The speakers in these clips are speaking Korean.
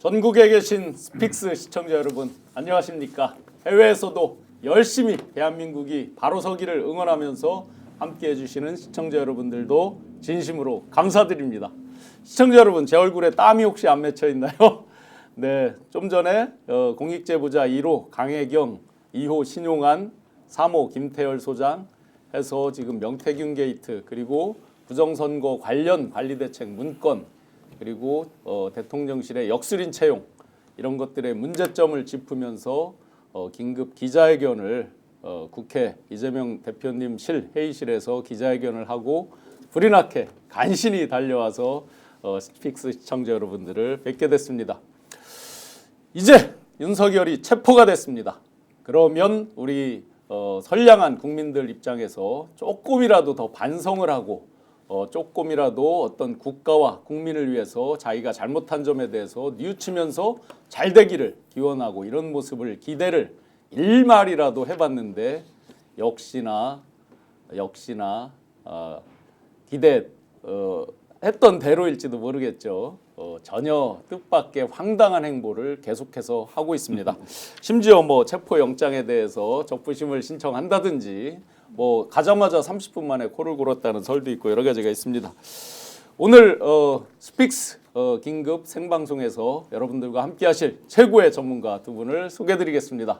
전국에 계신 스픽스 시청자 여러분 안녕하십니까? 해외에서도 열심히 대한민국이 바로 서기를 응원하면서 함께 해주시는 시청자 여러분들도 진심으로 감사드립니다. 시청자 여러분, 제 얼굴에 땀이 혹시 안 맺혀 있나요? 네, 좀 전에 공익제보자 1호 강혜경, 2호 신용한, 3호 김태열 소장 해서 지금 명태균 게이트, 그리고 부정선거 관련 관리대책 문건, 그리고 대통령실의 역술인 채용, 이런 것들의 문제점을 짚으면서 긴급 기자회견을 국회 이재명 대표님 실 회의실에서 기자회견을 하고 불이 나게 간신히 달려와서 스픽스 시청자 여러분들을 뵙게 됐습니다. 이제 윤석열이 체포가 됐습니다. 그러면 우리 선량한 국민들 입장에서 조금이라도 더 반성을 하고 조금이라도 어떤 국가와 국민을 위해서 자기가 잘못한 점에 대해서 뉘우치면서 잘 되기를 기원하고 이런 모습을 기대를 일말이라도 해봤는데 역시나 기대했던 대로일지도 모르겠죠. 전혀 뜻밖의 황당한 행보를 계속해서 하고 있습니다. 심지어 뭐 체포영장에 대해서 적부심을 신청한다든지 뭐 가자마자 30분 만에 코를 골았다는 설도 있고 여러 가지가 있습니다. 오늘 스픽스 긴급 생방송에서 여러분들과 함께하실 최고의 전문가 두 분을 소개해드리겠습니다.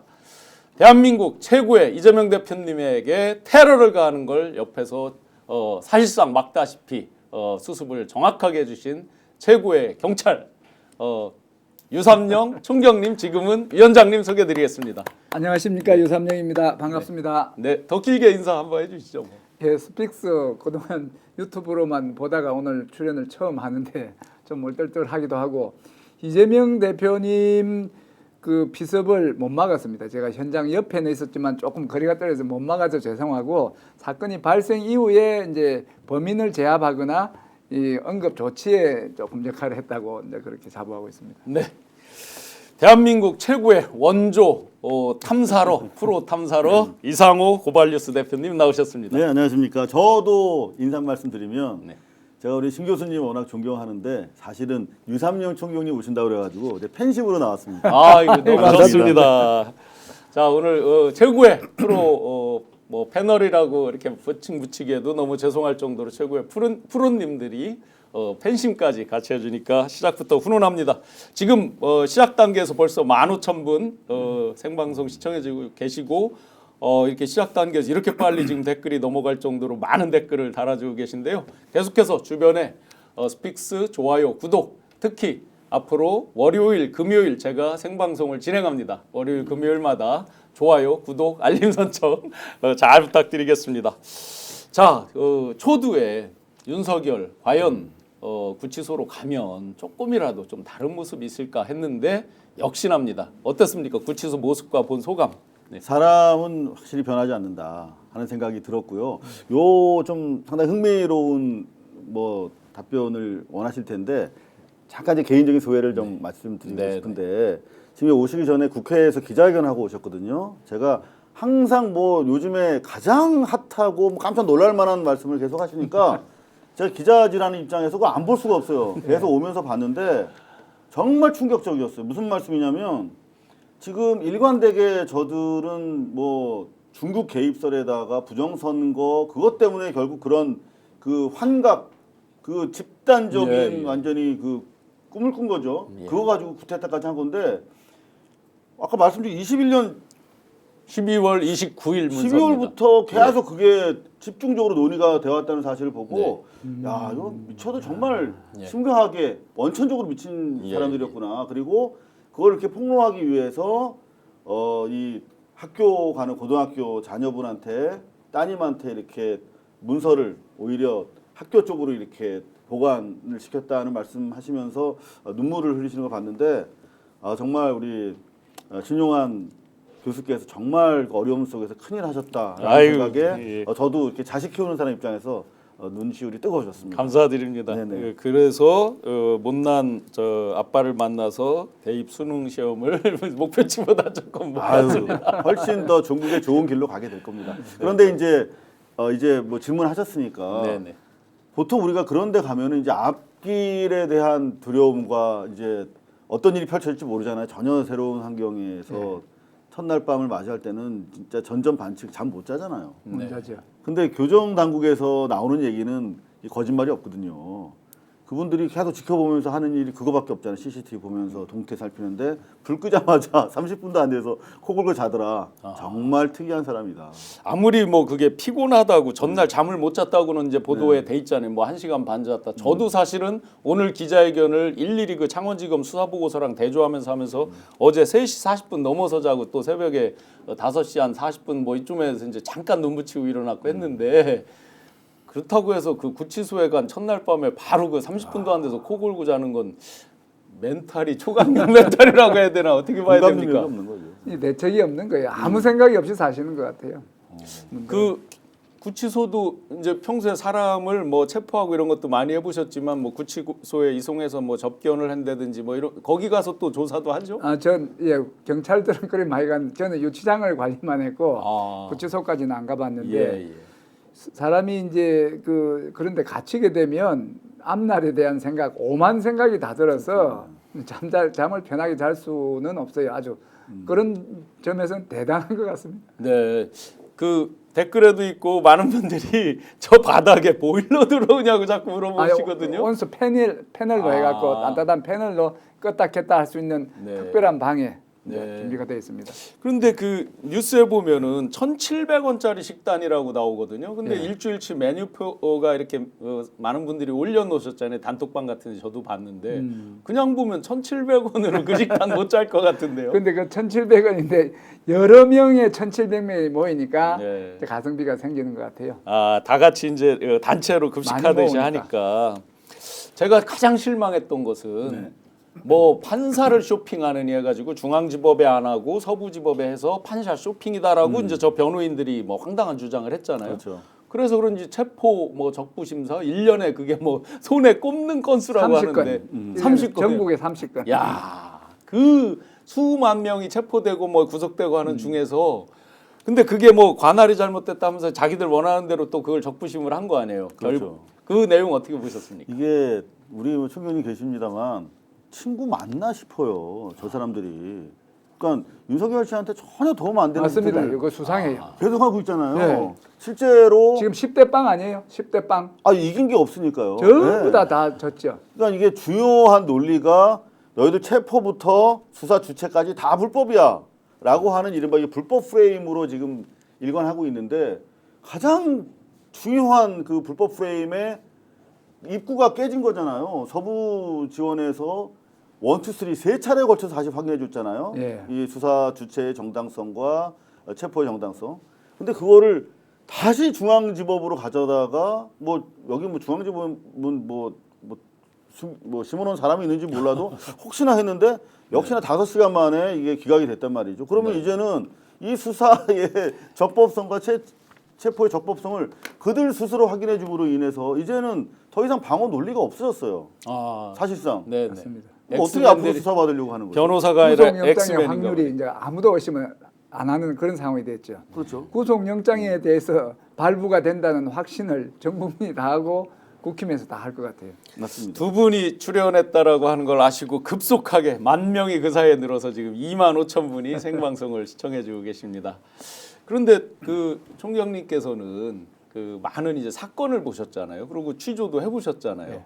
대한민국 최고의 이재명 대표님에게 테러를 가하는 걸 옆에서 사실상 막다시피 수습을 정확하게 해주신 최고의 경찰 유삼영 총경님, 지금은 위원장님 소개해드리겠습니다. 안녕하십니까, 유삼영입니다. 반갑습니다. 네, 더 길게 인사 한번 해주시죠. 뭐. 예, 스픽스 그동안 유튜브로만 보다가 오늘 출연을 처음 하는데 좀 얼떨떨하기도 하고, 이재명 대표님 그 비섭을 못 막았습니다. 제가 현장 옆에는 있었지만 조금 거리가 떨어져서 못 막아서 죄송하고, 사건이 발생 이후에 이제 범인을 제압하거나 이 응급 조치에 조금 역할을 했다고 이제 그렇게 자부하고 있습니다. 네, 대한민국 최고의 원조 탐사로, 프로 탐사로 이상호 고발뉴스 대표님 나오셨습니다. 네, 안녕하십니까. 저도 인사 말씀드리면 네. 제가 우리 신 교수님 워낙 존경하는데 사실은 유삼영 총경님 오신다고 그래가지고 이제 팬심으로 나왔습니다. 아, 이거 너무 좋습니다. 자, 오늘 최고의 프로 뭐 패널이라고 이렇게 붙임 붙이기에도 너무 죄송할 정도로 최고의 프로님들이 팬심까지 같이 해주니까 시작부터 훈훈합니다. 지금 시작 단계에서 벌써 15,000분 생방송 시청해주고 계시고 이렇게 시작 단계에서 이렇게 빨리 지금 댓글이 넘어갈 정도로 많은 댓글을 달아주고 계신데요. 계속해서 주변에 스픽스 좋아요, 구독, 특히 앞으로 월요일, 금요일 제가 생방송을 진행합니다. 월요일, 금요일마다 좋아요, 구독, 알림 설정 잘 부탁드리겠습니다. 자, 초두에 윤석열 과연 구치소로 가면 조금이라도 좀 다른 모습이 있을까 했는데 역시납니다. 어떻습니까? 구치소 모습과 본 소감. 네. 사람은 확실히 변하지 않는다 하는 생각이 들었고요. 요 좀 상당히 흥미로운 뭐 답변을 원하실 텐데 잠깐 이제 개인적인 소회를 좀 말씀드리고 싶은데 지금 오시기 전에 국회에서 기자회견하고 오셨거든요. 제가 항상 뭐 요즘에 가장 핫하고 뭐 깜짝 놀랄 만한 말씀을 계속 하시니까 제가 기자지라는 입장에서 그거 안 볼 수가 없어요. 계속 오면서 봤는데 정말 충격적이었어요. 무슨 말씀이냐면 지금 일관되게 저들은 뭐 중국 개입설에다가 부정선거 그것 때문에 결국 그런 그 환각 그 집단적인 완전히 그 꿈을 꾼 거죠. 그거 가지고 구태타까지 한 건데 아까 말씀드린 21년 12월 29일 문서입니다. 12월부터 계속 그게 집중적으로 논의가 되어왔다는 사실을 보고 야 이거 미쳐도 정말 심각하게 원천적으로 미친 사람들이었구나. 그리고 그걸 이렇게 폭로하기 위해서 이 학교 가는 고등학교 자녀분한테 따님한테 이렇게 문서를 오히려 학교 쪽으로 이렇게 보관을 시켰다는 말씀하시면서 눈물을 흘리시는 걸 봤는데 정말 우리 신용한 교수께서 정말 어려움 속에서 큰일 하셨다라는 생각에 저도 이렇게 자식 키우는 사람 입장에서 눈시울이 뜨거워졌습니다. 감사드립니다. 네네. 그래서 못난 아빠를 만나서 대입 수능 시험을 목표치보다 조금 못 봤습니다. 훨씬 더 중국의 좋은 길로 가게 될 겁니다. 그런데 이제 뭐 질문하셨으니까 보통 우리가 그런데 가면은 이제 앞길에 대한 두려움과 이제 어떤 일이 펼쳐질지 모르잖아요. 전혀 새로운 환경에서 첫날 밤을 맞이할 때는 진짜 전전반칙 잠 못 자잖아요. 문제죠. 근데 교정 당국에서 나오는 얘기는 이 거짓말이 없거든요. 그분들이 계속 지켜보면서 하는 일이 그거밖에 없잖아요. CCTV 보면서 동태 살피는데 불 끄자마자 30분도 안 돼서 코 골고 자더라. 정말 특이한 사람이다. 아무리 뭐 그게 피곤하다고 전날 잠을 못 잤다고는 이제 보도에 돼 있잖아요. 뭐 1시간 반 잤다. 저도 사실은 오늘 기자회견을 일일이 그 창원지검 수사보고서랑 대조하면서 하면서 어제 3시 40분 넘어서 자고 또 새벽에 5시 한 40분 뭐 이쯤에서 이제 잠깐 눈 붙이고 일어났고 했는데 그렇다고 해서 그 구치소에 간 첫날 밤에 바로 그 30분도 안 돼서 코 골고 자는 건 멘탈이 초강력 멘탈이라고 해야 되나 어떻게 봐야 공감 능력이 됩니까? 없는 거죠. 이 대책이 없는 거예요. 아무 생각이 없이 사시는 것 같아요. 그 구치소도 이제 평소에 사람을 뭐 체포하고 이런 것도 많이 해보셨지만 뭐 구치소에 이송해서 뭐 접견을 한다든지 뭐 이런 거기 가서 또 조사도 하죠? 전 경찰들은 그리 많이 간. 저는 유치장을 관리만 했고 구치소까지는 안 가봤는데 예. 사람이 이제 그런데 갇히게 되면 앞날에 대한 생각, 오만 생각이 다 들어서 잠을 편하게 잘 수는 없어요. 아주 그런 점에서는 대단한 것 같습니다. 네. 그 댓글에도 있고 많은 분들이 저 바닥에 보일러 들어오냐고 자꾸 물어보시거든요. 온수 패널로 해갖고 단단한 패널로 껐다 켰다 할 수 있는 특별한 방에 준비가 되어 있습니다. 그런데 그 뉴스에 보면은 1,700원짜리 식단이라고 나오거든요. 근데 일주일치 메뉴표가 이렇게 많은 분들이 올려놓으셨잖아요. 단톡방 같은 데 저도 봤는데 그냥 보면 1,700원으로 그 식단 못 짤 것 같은데요. 근데 그 1,700원인데 여러 명의 1,700명이 모이니까 이제 가성비가 생기는 것 같아요. 다 같이 이제 단체로 급식하듯이 하니까 제가 가장 실망했던 것은 뭐 판사를 쇼핑하느니 해가지고 중앙지법에 안 하고 서부지법에 해서 판사 쇼핑이다라고 이제 저 변호인들이 뭐 황당한 주장을 했잖아요. 그렇죠. 그래서 그런지 체포 뭐 적부 심사 1년에 그게 뭐 손에 꼽는 건수라고 30건. 하는데 30건. 전국에 30건. 야, 그 수만 명이 체포되고 뭐 구속되고 하는 중에서 근데 그게 뭐 관할이 잘못됐다 하면서 자기들 원하는 대로 또 그걸 적부심을 한 거 아니에요. 그렇죠. 그 내용 어떻게 보셨습니까? 이게 우리 뭐 총경님 계십니다만 친구 맞나 싶어요. 저 사람들이. 그러니까 윤석열 씨한테 전혀 도움 안 되는 맞습니다. 짓을 이거 수상해요. 계속 하고 있잖아요. 네. 실제로 지금 10대 빵 아니에요? 10대 빵. 이긴 게 없으니까요. 전부 네. 다 졌죠. 그러니까 이게 주요한 논리가 너희들 체포부터 수사 주체까지 다 불법이야라고 하는 이른바 이 불법 프레임으로 지금 일관하고 있는데 가장 중요한 그 불법 프레임의 입구가 깨진 거잖아요. 서부 지원에서 1, 2, 3 세 차례에 걸쳐서 다시 확인해 줬잖아요. 예. 이 수사 주체의 정당성과 체포의 정당성. 근데 그거를 다시 중앙지법으로 가져다가 뭐 여기 뭐 중앙지법은 뭐 심어놓은 사람이 있는지 몰라도 혹시나 했는데 역시나 5시간 만에 이게 기각이 됐단 말이죠. 그러면 이제는 이 수사의 적법성과 체포의 적법성을 그들 스스로 확인해 줌으로 인해서 이제는 더 이상 방어 논리가 없어졌어요. 사실상. 네, 맞습니다. 어떻게 앞으로 수사받으려고 하는 거죠? 변호사가 아니라 구속영장의 엑스맨인가 확률이 이제 아무도 의심을 안 하는 그런 상황이 됐죠. 그렇죠. 구속영장에 대해서 발부가 된다는 확신을 전 국민이 다 하고 국힘에서 다 할 것 같아요. 맞습니다. 두 분이 출연했다라고 하는 걸 아시고 급속하게 10,000명이 그 사이에 늘어서 지금 25,000분이 생방송을 시청해주고 계십니다. 그런데 그 총경님께서는 그 많은 이제 사건을 보셨잖아요. 그리고 취조도 해보셨잖아요. 네.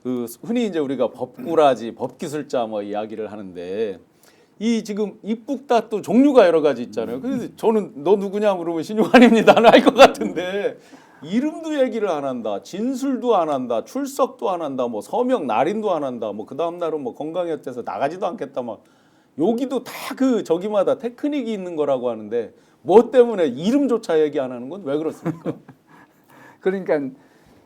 그 흔히 이제 우리가 법꾸라지, 법기술자 뭐 이야기를 하는데 이 지금 입국다 또 종류가 여러 가지 있잖아요. 그래서 저는 너 누구냐 물으면 신용환입니다는 알 것 같은데 이름도 얘기를 안 한다, 진술도 안 한다, 출석도 안 한다, 뭐 서명 날인도 안 한다, 뭐 그 다음 날은 뭐 건강이 어때서 나가지도 않겠다, 막 여기도 다 그 저기마다 테크닉이 있는 거라고 하는데 뭐 때문에 이름조차 얘기 안 하는 건 왜 그렇습니까? 그러니까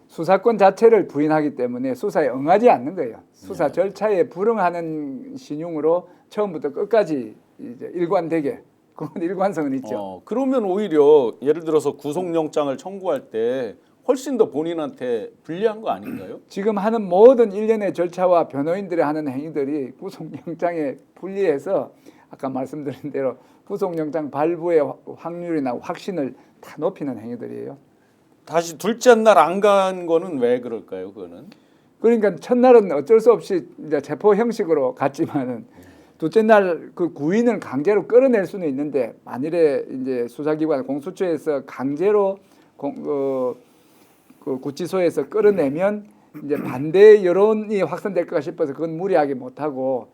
수사권 자체를 부인하기 때문에 수사에 응하지 않는 거예요. 수사 절차에 불응하는 신용으로 처음부터 끝까지 이제 일관되게 그런 일관성은 있죠. 그러면 오히려 예를 들어서 구속영장을 청구할 때 훨씬 더 본인한테 불리한 거 아닌가요? 지금 하는 모든 일련의 절차와 변호인들이 하는 행위들이 구속영장에 불리해서 아까 말씀드린 대로 구속영장 발부의 확률이나 확신을 다 높이는 행위들이에요. 다시 둘째 날 안 간 거는 왜 그럴까요? 그거는 그러니까 첫날은 어쩔 수 없이 이제 체포 형식으로 갔지만은 둘째 날 그 구인을 강제로 끌어낼 수는 있는데 만일에 이제 수사기관 공수처에서 강제로 그 구치소에서 끌어내면 이제 반대 여론이 확산될까 싶어서 그건 무리하게 못하고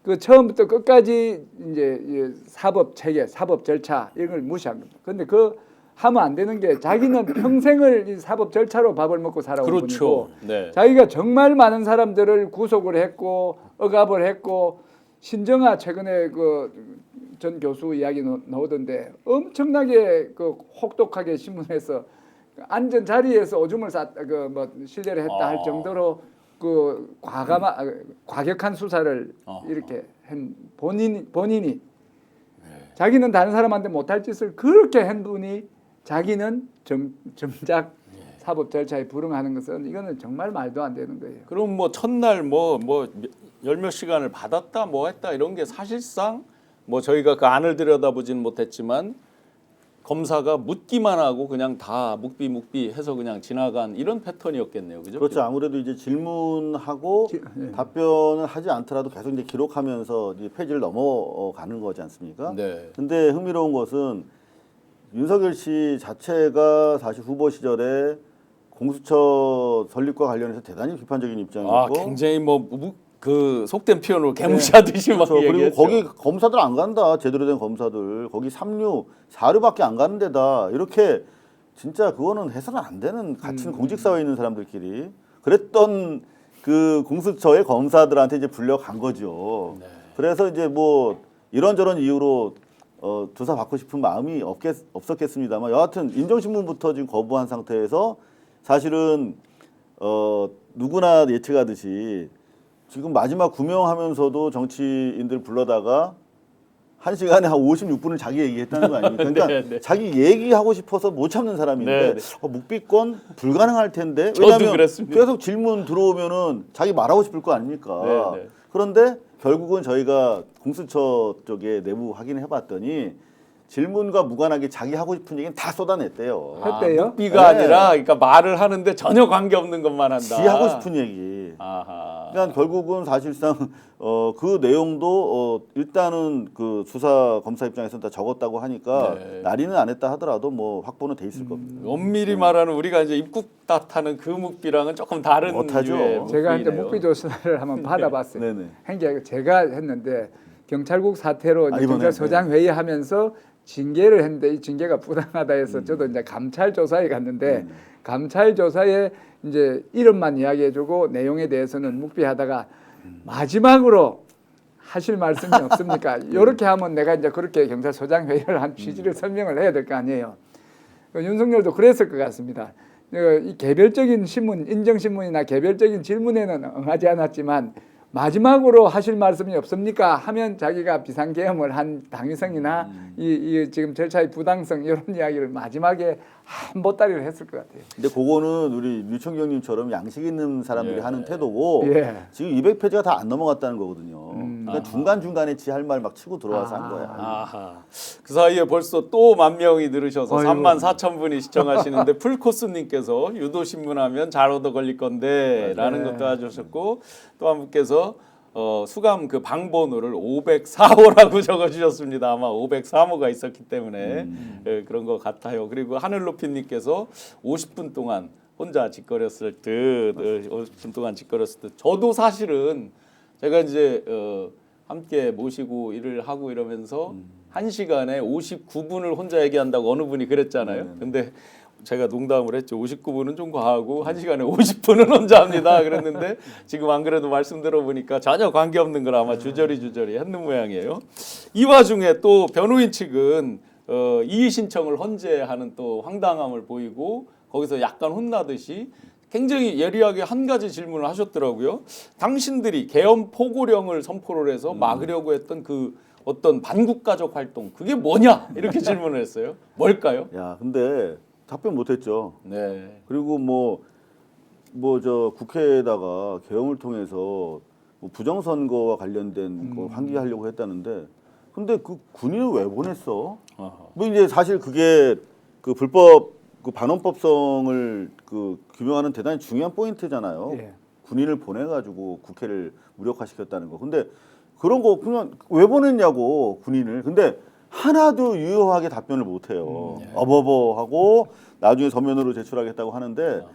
그 처음부터 끝까지 이제 사법 체계, 사법 절차 이런 걸 무시한 겁니다. 그런데 그 하면 안 되는 게 자기는 평생을 이 사법 절차로 밥을 먹고 살아온 그렇죠. 분이고 네. 자기가 정말 많은 사람들을 구속을 했고 억압을 했고 신정아 최근에 그 전 교수 이야기 나오던데 엄청나게 그 혹독하게 신문에서 앉은 자리에서 오줌을 쌌다 그 뭐 실례를 했다 할 정도로 그 과격한 수사를 이렇게 한 본인이 자기는 다른 사람한테 못할 짓을 그렇게 한 분이 자기는 정작 사법 절차에 불응하는 것은 이거는 정말 말도 안 되는 거예요. 그럼 뭐 첫날 뭐 열 몇 시간을 받았다 뭐 했다 이런 게 사실상 뭐 저희가 그 안을 들여다보지는 못했지만 검사가 묻기만 하고 그냥 다 묵비 해서 그냥 지나간 이런 패턴이었겠네요. 그죠? 그렇죠. 아무래도 이제 질문하고 답변을 하지 않더라도 계속 이제 기록하면서 이제 페이지를 넘어가는 거지 않습니까? 네. 근데 흥미로운 것은 윤석열 씨 자체가 사실 후보 시절에 공수처 설립과 관련해서 대단히 비판적인 입장이었고 굉장히 그 속된 표현으로 개무시하듯이 막 그렇죠. 그리고 얘기했죠. 거기 검사들 안 간다. 제대로 된 검사들. 거기 3류, 4류밖에 안 가는 데다. 이렇게 진짜 그거는 해서는 안 되는 같은 공직사회에 있는 사람들끼리 그랬던 그 공수처의 검사들한테 이제 불려간 거죠. 네. 그래서 이제 뭐 이런저런 이유로 조사 받고 싶은 마음이 없었겠습니다만 여하튼 인정신문부터 지금 거부한 상태에서 사실은 누구나 예측하듯이 지금 마지막 구명하면서도 정치인들 불러다가 1시간에 한 56분을 자기 얘기했다는 거 아닙니까? 그러니까 네, 네. 자기 얘기하고 싶어서 못 참는 사람인데 네, 네. 묵비권 불가능할 텐데 저도 왜냐하면 그랬습니다. 계속 질문 들어오면은 자기 말하고 싶을 거 아닙니까? 네, 네. 그런데 결국은 저희가 공수처 쪽에 내부 확인을 해봤더니 질문과 무관하게 자기 하고 싶은 얘기는 다 쏟아냈대요. 했대요? 묵비가 네. 아니라 그러니까 말을 하는데 전혀 관계 없는 것만 한다. 지 하고 싶은 얘기. 아하. 그러니까 결국은 사실상 그 내용도 일단은 그 수사 검사 입장에서는 다 적었다고 하니까 네. 날인은 안 했다 하더라도 뭐 확보는 돼 있을 겁니다. 엄밀히 말하는 우리가 이제 입국 탓하는 그 묵비랑은 조금 다른 못하죠. 류의 제가 이제 묵비네요. 묵비 조사를 한번 받아봤어요. 네네. 행기 제가 했는데 경찰국 사태로 이제 이번에, 경찰서장 회의하면서 징계를 했는데 이 징계가 부당하다 해서 저도 이제 감찰 조사에 갔는데 감찰 조사에 이제 이름만 이야기해주고 내용에 대해서는 묵비하다가 마지막으로 하실 말씀이 없습니까? 이렇게 하면 내가 이제 그렇게 경찰서장 회의를 한 취지를 설명을 해야 될 거 아니에요. 윤석열도 그랬을 것 같습니다. 이 개별적인 신문, 인정신문이나 개별적인 질문에는 응하지 않았지만 마지막으로 하실 말씀이 없습니까? 하면 자기가 비상계엄을 한 당위성이나 이 지금 절차의 부당성 이런 이야기를 마지막에 한 보따리를 했을 것 같아요. 근데 그거는 우리 류청경님처럼 양식 있는 사람들이 예. 하는 태도고 예. 지금 200페이지가 다 안 넘어갔다는 거거든요. 그러니까 중간중간에 지 할 말 막 치고 들어와서 한 거야. 아하. 그 사이에 벌써 또 10,000명이 늘으셔서 아이고. 34,000분이 시청하시는데 풀코스님께서 유도신문하면 잘 얻어 걸릴 건데 라는 것도 해주셨고 또 한 분께서 수감 그 방번호를 504호라고 적어주셨습니다. 아마 503호가 있었기 때문에 예, 그런 것 같아요. 그리고 하늘높이님께서 50분 동안 혼자 짓거렸을 듯 50분 동안 짓거렸을 듯 저도 사실은 제가 이제 함께 모시고 일을 하고 이러면서 1시간에 59분을 혼자 얘기한다고 어느 분이 그랬잖아요. 근데 제가 농담을 했죠. 59분은 좀 과하고 1시간에 50분은 혼자 합니다. 그랬는데 지금 안 그래도 말씀 들어보니까 전혀 관계없는 걸 아마 주저리 했는 모양이에요. 이 와중에 또 변호인 측은 이의 신청을 헌재하는 또 황당함을 보이고 거기서 약간 혼나듯이 굉장히 예리하게 한 가지 질문을 하셨더라고요. 당신들이 계엄 포고령을 선포를 해서 막으려고 했던 그 어떤 반국가적 활동 그게 뭐냐 이렇게 질문을 했어요. 뭘까요? 야, 근데 답변 못했죠. 네. 그리고 뭐 저 국회에다가 계엄을 통해서 뭐 부정선거와 관련된 거 환기하려고 했다는데, 근데 그 군인을 왜 보냈어? 아하. 뭐 이제 사실 그게 그 불법 그 반헌법성을 그 규명하는 대단히 중요한 포인트잖아요. 예. 군인을 보내가지고 국회를 무력화시켰다는 거. 근데 그런 거 그냥 왜 보냈냐고 군인을. 근데 하나도 유효하게 답변을 못해요. 어버버하고 나중에 서면으로 제출하겠다고 하는데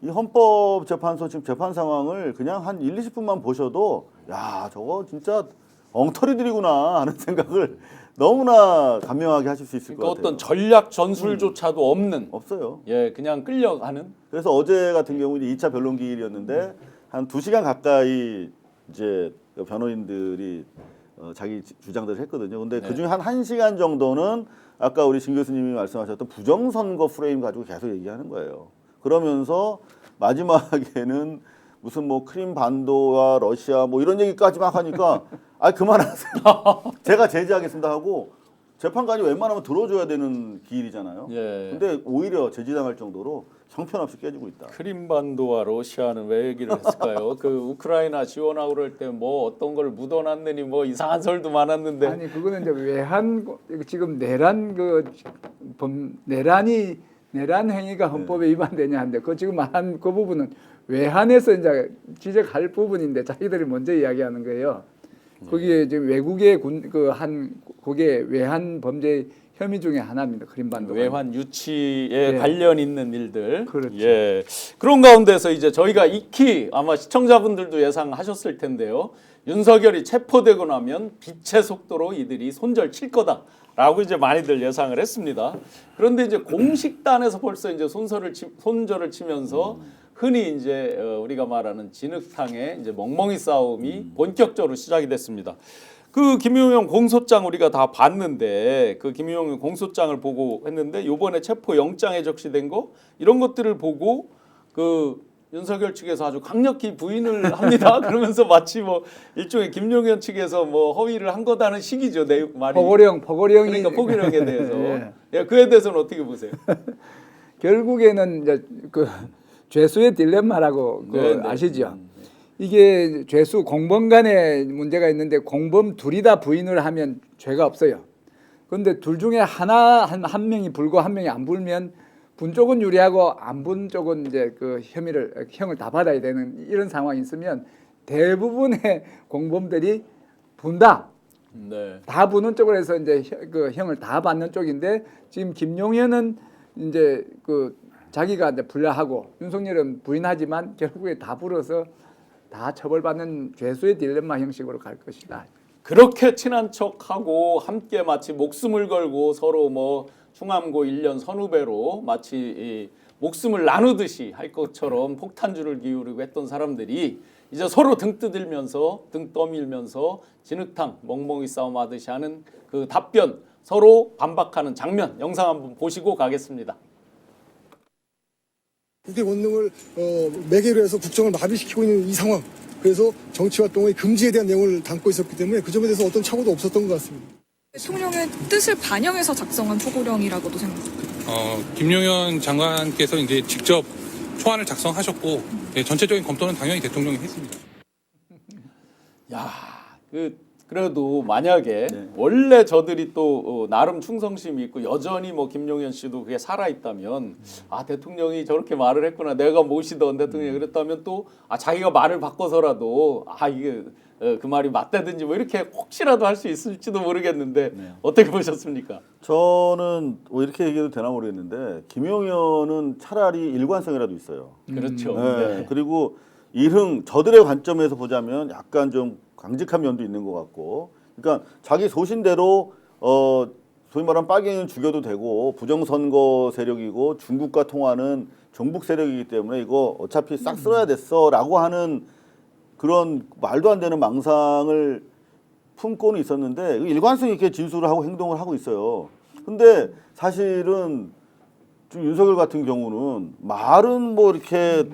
이 헌법재판소 지금 재판 상황을 그냥 한 1, 20분만 보셔도 야 저거 진짜 엉터리들이구나 하는 생각을 너무나 감명하게 하실 수 있을 것 그러니까 같아요. 어떤 전략 전술조차도 없는 없어요. 예, 그냥 끌려가는. 그래서 어제 같은 경우 이제 2차 변론 기일이었는데 한 2시간 가까이 이제 변호인들이 자기 주장들을 했거든요. 근데 네. 그중에 한 1시간 정도는 아까 우리 진 교수님이 말씀하셨던 부정선거 프레임 가지고 계속 얘기하는 거예요. 그러면서 마지막에는 무슨 뭐 크림 반도와 러시아 뭐 이런 얘기까지 막 하니까 아 그만하세요. 제가 제지하겠습니다 하고 재판관이 웬만하면 들어줘야 되는 기일이잖아요. 예. 근데 오히려 제지당할 정도로 형편없이 깨지고 있다. 크림반도와 러시아는 왜 얘기를 했을까요? 그 우크라이나 지원하고 그럴 때 뭐 어떤 걸 묻어놨느니 뭐 이상한 설도 많았는데. 아니 그거는 이제 외환 지금 내란 내란 행위가 헌법에 위반되냐 하는데 그 지금 말한 그 부분은 외환에서 이제 지적할 부분인데 자기들이 먼저 이야기하는 거예요. 거기에 지금 외국의 그게 외환 범죄 혐의 중에 하나입니다. 크림반도 외환 유치에 예. 관련 있는 일들. 그렇죠. 예. 그런 가운데서 이제 저희가 익히 아마 시청자분들도 예상하셨을 텐데요. 윤석열이 체포되고 나면 빛의 속도로 이들이 손절 칠 거다라고 이제 많이들 예상을 했습니다. 그런데 이제 공식단에서 벌써 이제 손절을 치면서 흔히 이제 우리가 말하는 진흙탕의 이제 멍멍이 싸움이 본격적으로 시작이 됐습니다. 그 김용현 공소장 우리가 다 봤는데 그 김용현 공소장을 보고 했는데 요번에 체포 영장에 적시된 거 이런 것들을 보고 그 윤석열 측에서 아주 강력히 부인을 합니다. 그러면서 마치 뭐 일종의 김용현 측에서 뭐 허위를 한 거다는 식이죠. 내 말이. 포고령이 그러니까 포고령에 대해서. 예. 예, 그에 대해서는 어떻게 보세요? 결국에는 이제 그 죄수의 딜레마라고 그 네, 네. 아시죠? 이게 죄수 공범 간에 문제가 있는데 공범 둘이 다 부인을 하면 죄가 없어요. 그런데 둘 중에 한 명이 불고 한 명이 안 불면 분 쪽은 유리하고 안 분 쪽은 이제 그 형을 다 받아야 되는 이런 상황이 있으면 대부분의 공범들이 분다. 네. 다 부는 쪽으로 해서 이제 그 형을 다 받는 쪽인데 지금 김용현은 이제 그 자기가 이제 불려하고 윤석열은 부인하지만 결국에 다 불어서 다 처벌받는 죄수의 딜레마 형식으로 갈 것이다. 그렇게 친한 척하고 함께 마치 목숨을 걸고 서로 뭐 충암고 1년 선후배로 마치 이 목숨을 나누듯이 할 것처럼 폭탄주를 기울이고 했던 사람들이 이제 서로 등 떠밀면서 진흙탕 멍멍이 싸움 하듯이 하는 그 답변 서로 반박하는 장면 영상 한번 보시고 가겠습니다. 국회 권능을 매개로 해서 국정을 마비시키고 있는 이 상황. 그래서 정치활동의 금지에 대한 내용을 담고 있었기 때문에 그 점에 대해서 어떤 착오도 없었던 것 같습니다. 대통령의 뜻을 반영해서 작성한 포고령이라고도 생각합니다. 김용현 장관께서 이제 직접 초안을 작성하셨고 전체적인 검토는 당연히 대통령이 했습니다. 야, 그래도 만약에 네. 원래 저들이 또 나름 충성심이 있고 여전히 뭐 김용현 씨도 그게 살아 있다면 아 대통령이 저렇게 말을 했구나 내가 모시던 대통령이 그랬다면 또 아 자기가 말을 바꿔서라도 아 이게 그 말이 맞다든지 뭐 이렇게 혹시라도 할 수 있을지도 모르겠는데 네. 어떻게 보셨습니까? 저는 뭐 이렇게 얘기해도 되나 모르겠는데 김용현은 차라리 일관성이라도 있어요. 그렇죠. 네. 네. 그리고 이흥 저들의 관점에서 보자면 약간 좀 강직한 면도 있는 것 같고, 그러니까 자기 소신대로 소위 말하면 빨갱이는 죽여도 되고 부정선거 세력이고 중국과 통하는 종북 세력이기 때문에 이거 어차피 싹 쓸어야 됐어라고 하는 그런 말도 안 되는 망상을 품고는 있었는데 일관성 있게 진술을 하고 행동을 하고 있어요. 근데 사실은 좀 윤석열 같은 경우는 말은 뭐 이렇게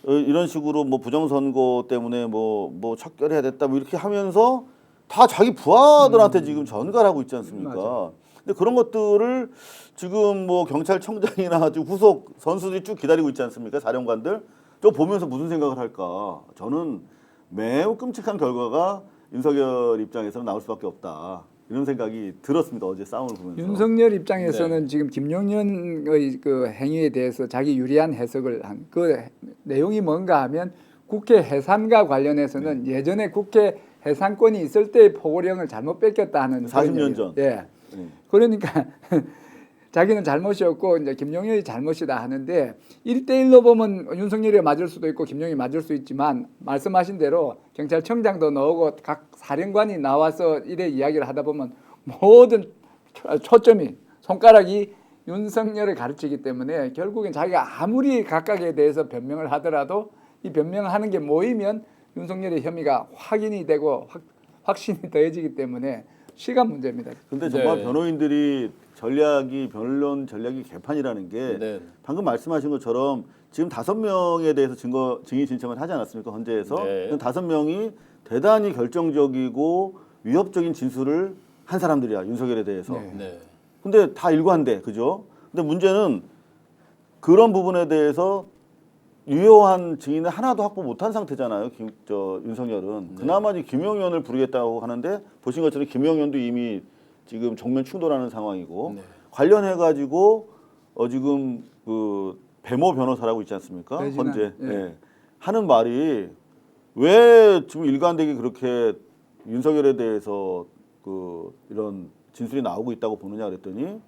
이런 식으로 뭐 부정선거 때문에 뭐 척결해야 됐다 뭐 이렇게 하면서 다 자기 부하들한테 지금 전가하고 있지 않습니까? 맞아. 근데 그런 것들을 지금 뭐 경찰청장이나 지금 후속 선수들이 쭉 기다리고 있지 않습니까? 사령관들. 저 보면서 무슨 생각을 할까? 저는 매우 끔찍한 결과가 윤석열 입장에서는 나올 수밖에 없다. 이런 생각이 들었습니다. 어제 싸움을 보면서. 윤석열 입장에서는 지금 김용현의 그 행위에 대해서 자기 유리한 해석을 한 그 내용이 뭔가 하면 국회 해산과 관련해서는 예전에 국회 해산권이 있을 때의 포고령을 잘못 뺏겼다 하는 40년 전. 예. 그러니까 자기는 잘못이었고 이제 김용현이 잘못이다 하는데 1대1로 보면 윤석열이 맞을 수도 있고 김용현이 맞을 수 있지만 말씀하신 대로 경찰청장도 나오고 각 사령관이 나와서 이래 이야기를 하다 보면 모든 초점이 손가락이 윤석열을 가르치기 때문에 결국엔 자기가 아무리 각각에 대해서 변명을 하더라도 이 변명하는 게 모이면 윤석열의 혐의가 확인이 되고 확신이 더해지기 때문에 시간 문제입니다. 근데 정말 네. 변호인들이 변론 전략이 개판이라는 게 네. 방금 말씀하신 것처럼 지금 5명에 대해서 증인 신청을 하지 않았습니까? 헌재에서. 네. 그 5명이 대단히 결정적이고 위협적인 진술을 한 사람들이야, 윤석열에 대해서. 네. 네. 근데 다 일관돼, 그죠? 근데 문제는 그런 부분에 대해서 유효한 증인을 하나도 확보 못한 상태잖아요. 윤석열은. 그나마 이제 김용현을 부르겠다고 하는데 보신 것처럼 김용현도 이미 지금 정면 충돌하는 상황이고 네. 관련해 가지고 지금 그 배모 변호사라고 있지 않습니까? 배진환, 헌재 예. 예. 하는 말이 왜 지금 일관되게 그렇게 윤석열에 대해서 그 이런 진술이 나오고 있다고 보느냐 그랬더니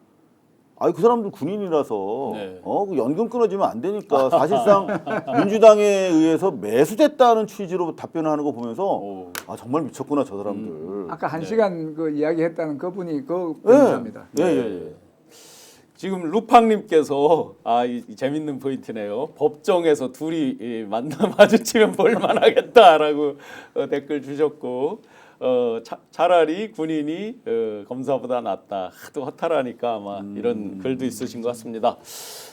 그 사람들 군인이라서 네. 그 연금 끊어지면 안 되니까 사실상 민주당에 의해서 매수됐다는 취지로 답변을 하는 거 보면서 오. 정말 미쳤구나 저 사람들. 아까 1시간 그 이야기했다는 그분이 그 예. 변호사입니다. 예. 지금 루팡님께서 이 재밌는 포인트네요. 법정에서 둘이 마주치면 볼만하겠다라고 댓글 주셨고 차라리 군인이 검사보다 낫다. 하도 허탈하니까 아마 이런 글도 있으신 것 같습니다.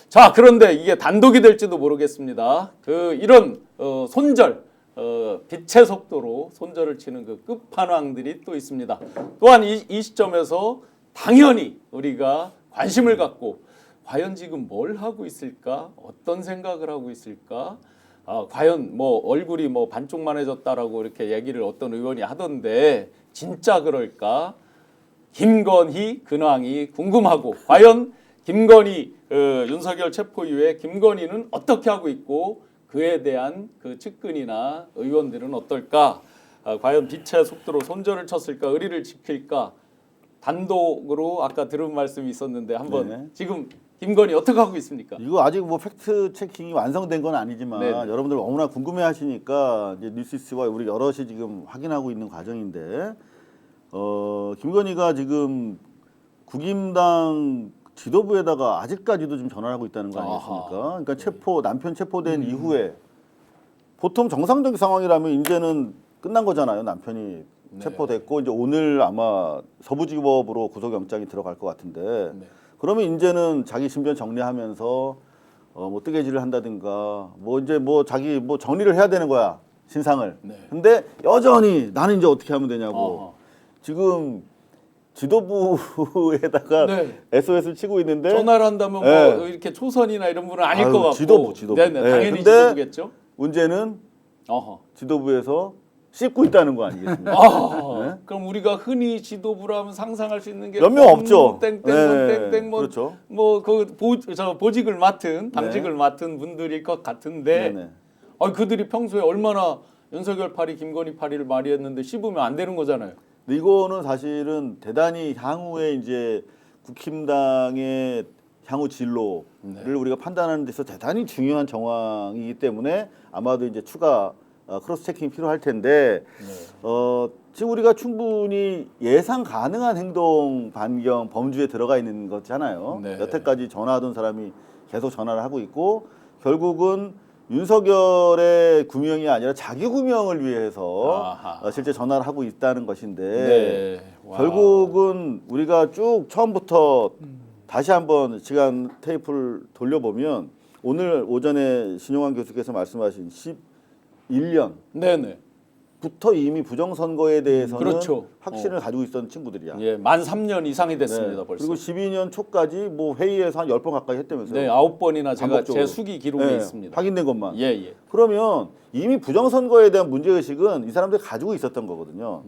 자, 그런데 이게 단독이 될지도 모르겠습니다. 이런 손절. 빛의 속도로 손절을 치는 그 끝판왕들이 또 있습니다. 또한 이 시점에서 당연히 우리가 관심을 갖고 과연 지금 뭘 하고 있을까? 어떤 생각을 하고 있을까? 과연 뭐 얼굴이 뭐 반쪽만해졌다라고 이렇게 얘기를 어떤 의원이 하던데 진짜 그럴까? 김건희 근황이 궁금하고 과연 김건희 윤석열 체포 이후에 김건희는 어떻게 하고 있고 그에 대한 그 측근이나 의원들은 어떨까? 과연 빛의 속도로 손절을 쳤을까? 의리를 지킬까? 단독으로 아까 들은 말씀이 있었는데 한번 네. 지금 김건희 어떻게 하고 있습니까? 이거 아직 뭐 팩트 체킹이 완성된 건 아니지만 네. 여러분들 너무나 궁금해하시니까 이제 뉴시스와 우리 여럿이 지금 확인하고 있는 과정인데 김건희가 지금 국임당 지도부에다가 아직까지도 좀 전화를 하고 있다는 거 아니겠습니까? 그러니까 남편 체포된 이후에 보통 정상적인 상황이라면 이제는 끝난 거잖아요. 남편이 체포됐고 이제 오늘 아마 서부지법으로 구속영장이 들어갈 것 같은데 그러면 이제는 자기 신변 정리하면서 뭐 뜨개질을 한다든가 뭐 이제 뭐 자기 뭐 정리를 해야 되는 거야 신상을. 근데 여전히 나는 이제 어떻게 하면 되냐고 지금 지도부에다가 SOS를 치고 있는데 전화를 한다면 네. 뭐 이렇게 초선이나 이런 분은 아닐 것 같고 지도부. 네네, 네. 당연히 근데 지도부겠죠. 문제는 지도부에서 씹고 있다는 거 아니겠습니까? 네? 그럼 우리가 흔히 지도부라 하면 상상할 수 있는 게 몇 명 없죠. 땡땡 네. 땡땡 그렇죠. 뭐그 보직을 맡은 당직을 맡은 분들일 것 같은데 네네. 그들이 평소에 얼마나 윤석열 파리 김건희 파리를 말이했는데 씹으면 안 되는 거잖아요. 근데 이거는 사실은 대단히 향후에 이제 국힘당의 향후 진로를 우리가 판단하는 데서 대단히 중요한 정황이기 때문에 아마도 이제 추가 크로스 체킹이 필요할 텐데 지금 우리가 충분히 예상 가능한 행동 반경 범주에 들어가 있는 거잖아요. 여태까지 전화하던 사람이 계속 전화를 하고 있고 결국은 윤석열의 구명이 아니라 자기 구명을 위해서 실제 전화를 하고 있다는 것인데 결국은 우리가 쭉 처음부터 다시 한번 시간 테이프를 돌려보면 오늘 오전에 신용환 교수께서 말씀하신 11년 부터 이미 부정선거에 대해서는 그렇죠. 확신을 가지고 있었던 친구들이야. 만 3년 이상이 됐습니다. 벌써. 그리고 12년 초까지 뭐 회의에서 한 10번 가까이 했다면서요. 네, 9번이나 제가 반복적으로. 제 수기 기록에 있습니다. 확인된 것만. 예. 그러면 이미 부정선거에 대한 문제의식은 이 사람들이 가지고 있었던 거거든요.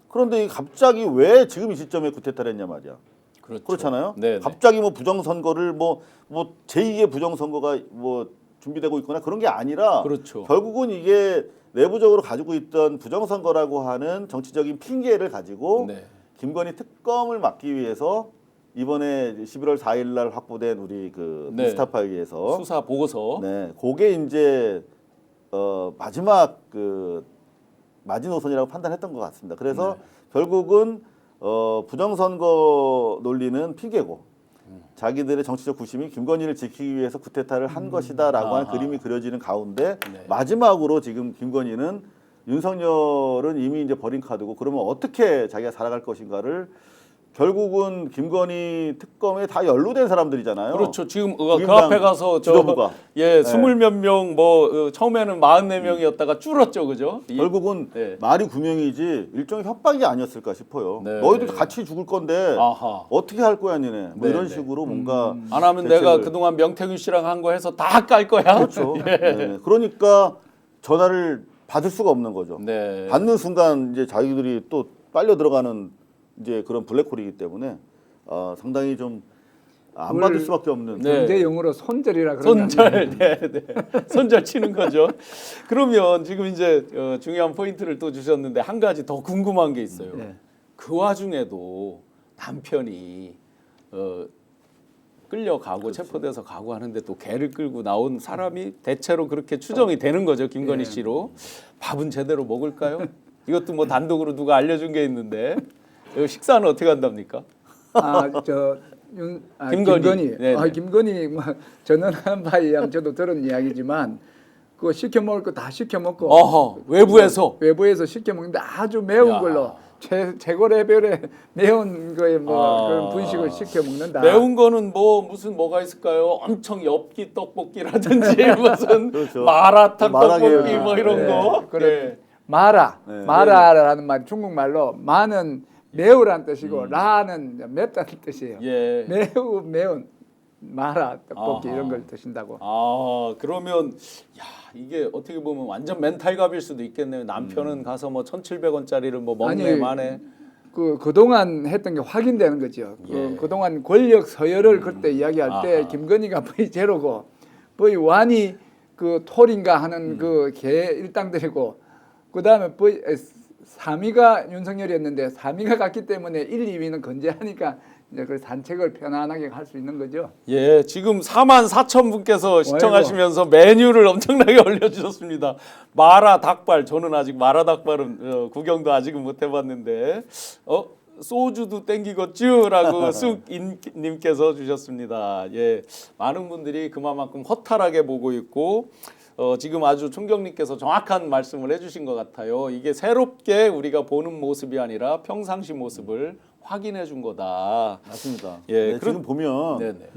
그런데 갑자기 왜 지금 이 시점에 구태타를 했냐 말이야. 그렇잖아요. 네. 갑자기 뭐 부정선거를 뭐 제2의 부정선거가 뭐 준비되고 있거나 그런 게 아니라 그렇죠. 결국은 이게 내부적으로 가지고 있던 부정선거라고 하는 정치적인 핑계를 가지고 네. 김건희 특검을 막기 위해서 이번에 11월 4일 날 확보된 우리 그 네. 뉴스타파에서 수사 보고서. 네, 그게 이제 마지막 그 마지노선이라고 판단했던 것 같습니다. 그래서 네. 결국은 부정선거 논리는 핑계고 자기들의 정치적 구심이 김건희를 지키기 위해서 쿠데타를 한 것이다라고 하는 아하. 그림이 그려지는 가운데 네. 마지막으로 지금 김건희는 윤석열은 이미 이제 버린 카드고 그러면 어떻게 자기가 살아갈 것인가를 결국은 김건희 특검에 다 연루된 사람들이잖아요. 그렇죠. 지금 그 국민당 앞에 가서 지도부가. 예, 네. 20몇 명 뭐 처음에는 44명이었다가 줄었죠. 그죠? 결국은 네. 말이 9명이지 일종의 협박이 아니었을까 싶어요. 네. 너희들 같이 죽을 건데 아하. 어떻게 할 거야 니네. 뭐 네, 이런 네. 식으로 뭔가 안 하면 대책을- 내가 그동안 명태균 씨랑 한 거 해서 다 깔 거야. 그렇죠. 네. 그러니까 전화를 받을 수가 없는 거죠. 네. 받는 순간 이제 자기들이 또 빨려 들어가는 이제 그런 블랙홀이기 때문에 상당히 좀 안 그걸- 받을 수밖에 없는. 네. 경제 용어로 손절이라 그러는 손절, 네, 네. 손절 치는 거죠. 그러면 지금 이제 중요한 포인트를 또 주셨는데 한 가지 더 궁금한 게 있어요. 네. 그 와중에도 남편이 끌려가고 그렇죠. 체포돼서 가고 하는데 또 개를 끌고 나온 사람이 대체로 그렇게 추정이 되는 거죠. 김건희 네. 씨로. 밥은 제대로 먹을까요? 이것도 뭐 단독으로 누가 알려준 게 있는데 식사는 어떻게 한답니까? 김건희. 김건희. 네네. 김건희 뭐 전언한 바에 의하면 저도 들은 이야기지만 그거 시켜 먹을 거 다 시켜 먹고 어허, 외부에서. 외부에서 시켜 먹는데 아주 매운 야. 걸로 최고 레벨의 매운 거에 뭐 아. 그런 분식을 시켜 먹는다. 매운 거는 뭐 무슨 뭐가 있을까요? 엄청 엽기 떡볶이라든지 무슨 그렇죠. 마라탕 마라 떡볶이 계열. 뭐 이런 네. 거. 그런 네. 마라. 네. 마라라는 말 중국말로 마는 매우란 뜻이고 라는 맵다는 뜻이에요. 예. 매운 마라 떡볶이 아하. 이런 걸 드신다고. 아 그러면 야 이게 어떻게 보면 완전 멘탈갑일 수도 있겠네요. 남편은 가서 뭐 1,700원짜리를 뭐 먹네 아니, 마네. 그동안 했던 게 확인되는 거죠. 예. 그동안 권력 서열을 그때 이야기할 때 아하. 김건희가 거의 제로고 거의 완이 그 톨인가 하는 그 개 일당들이고 그다음에 3위가 윤석열이었는데 3위가 갔기 때문에 1, 2위는 건재하니까 이제 그 산책을 편안하게 할 수 있는 거죠. 예, 지금 44,000분께서 시청하시면서 메뉴를 엄청나게 올려주셨습니다. 마라 닭발, 저는 아직 마라 닭발은 구경도 아직은 못 해봤는데, 소주도 땡기겠쥬라고 쑥님께서 주셨습니다. 예, 많은 분들이 그만큼 허탈하게 보고 있고, 지금 아주 총경님께서 정확한 말씀을 해주신 것 같아요. 이게 새롭게 우리가 보는 모습이 아니라 평상시 모습을 확인해 준 거다. 맞습니다. 예, 네, 지금 보면 네네.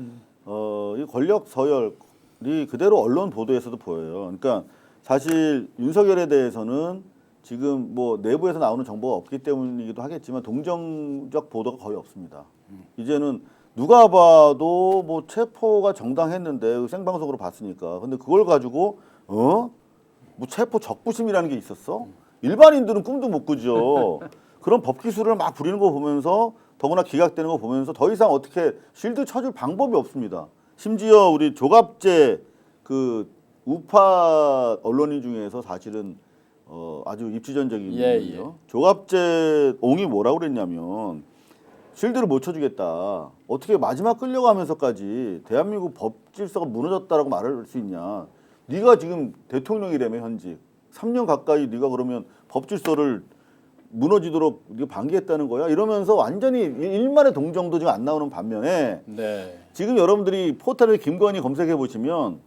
이 권력 서열이 그대로 언론 보도에서도 보여요. 그러니까 사실 윤석열에 대해서는 지금 뭐 내부에서 나오는 정보가 없기 때문이기도 하겠지만 동정적 보도가 거의 없습니다. 이제는 누가 봐도 뭐 체포가 정당했는데 생방송으로 봤으니까. 근데 그걸 가지고 뭐 체포 적부심이라는 게 있었어? 일반인들은 꿈도 못 꾸죠. 그런 법 기술을 막 부리는 거 보면서 더구나 기각되는 거 보면서 더 이상 어떻게 실드 쳐줄 방법이 없습니다. 심지어 우리 조갑재 그 우파 언론인 중에서 사실은 아주 입지전적인 예, 분이죠. 조갑재 옹이 뭐라고 그랬냐면 실드를 못 쳐주겠다. 어떻게 마지막 끌려가면서까지 대한민국 법 질서가 무너졌다라고 말할 수 있냐. 네가 지금 대통령이라며 현직 3년 가까이 네가 그러면 법 질서를 무너지도록 네가 방기했다는 거야. 이러면서 완전히 일말의 동정도 지금 안 나오는 반면에 네. 지금 여러분들이 포털에 김건희 검색해 보시면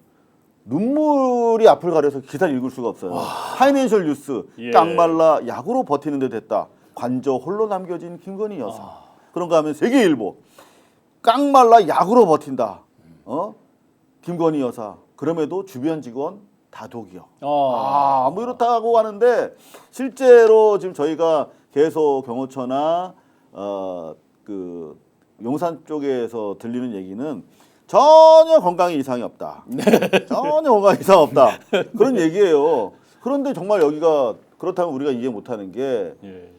눈물이 앞을 가려서 기사를 읽을 수가 없어요. 파이낸셜 뉴스 예. 깡말라 약으로 버티는 데 됐다. 관저 홀로 남겨진 김건희 여사. 그런가 하면 세계일보 깡말라 약으로 버틴다. 김건희 여사. 그럼에도 주변 직원 다독이요. 뭐 이렇다고 하는데 실제로 지금 저희가 계속 경호처나 그 용산 쪽에서 들리는 얘기는 전혀 건강에 이상이 없다. 전혀 건강에 이상 없다. 그런 얘기예요. 그런데 정말 여기가 그렇다면 우리가 이해 못하는 게 예.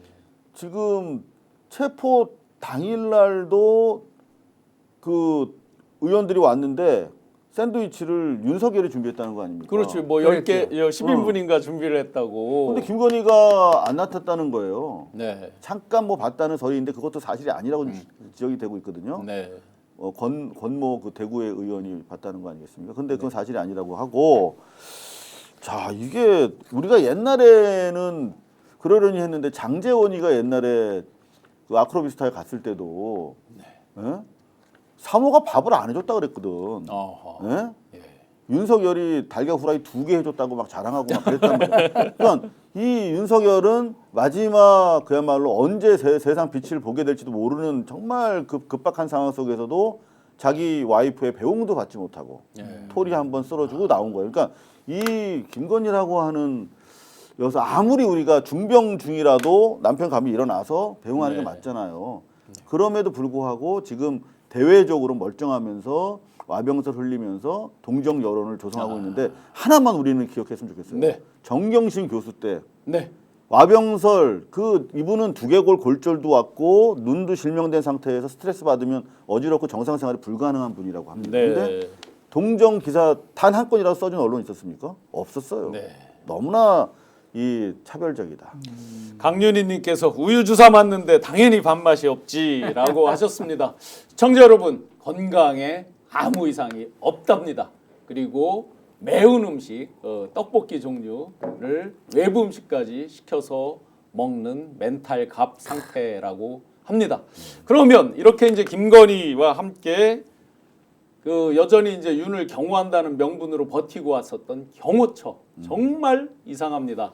지금 체포 당일날도 그 의원들이 왔는데 샌드위치를 윤석열이 준비했다는 거 아닙니까? 그렇지. 뭐 10개, 10인분인가 준비를 했다고. 근데 김건희가 안 나탔다는 거예요. 네. 잠깐 뭐 봤다는 설인데 그것도 사실이 아니라고 지적이 되고 있거든요. 네. 권모 그 대구의 의원이 봤다는 거 아니겠습니까? 근데 그건 사실이 아니라고 하고, 자 이게 우리가 옛날에는 그러려니 했는데 장제원이가 옛날에 그 아크로비스타에 갔을 때도 예? 사모가 밥을 안 해줬다 그랬거든. 어허. 예? 예. 윤석열이 달걀 후라이 2개 해줬다고 막 자랑하고 막 그랬단 말이야. 그러니까 이 윤석열은 마지막 그야말로 언제 세상 빛을 보게 될지도 모르는 정말 급박한 상황 속에서도 자기 와이프의 배웅도 받지 못하고 예. 토리 한번 썰어주고 나온 거예요. 그러니까 이 김건희라고 하는 여기서 아무리 우리가 중병 중이라도 남편 감이 일어나서 배웅하는 게 네. 맞잖아요. 그럼에도 불구하고 지금 대외적으로 멀쩡하면서 와병설 흘리면서 동정 여론을 조성하고 있는데 하나만 우리는 기억했으면 좋겠어요. 네. 정경심 교수 때 네. 와병설 그 이분은 두개골 골절도 왔고 눈도 실명된 상태에서 스트레스 받으면 어지럽고 정상 생활이 불가능한 분이라고 합니다. 네. 근데 동정 기사 단 한 건이라도 써준 언론 있었습니까? 없었어요. 네. 너무나 이 차별적이다. 강윤희님께서 우유 주사 맞는데 당연히 밥맛이 없지라고 하셨습니다. 시청자 여러분, 건강에 아무 이상이 없답니다. 그리고 매운 음식, 떡볶이 종류를 외부 음식까지 시켜서 먹는 멘탈 갑 상태라고 합니다. 그러면 이렇게 이제 김건희와 함께 그 여전히 이제 윤을 경호한다는 명분으로 버티고 왔었던 경호처 정말 이상합니다.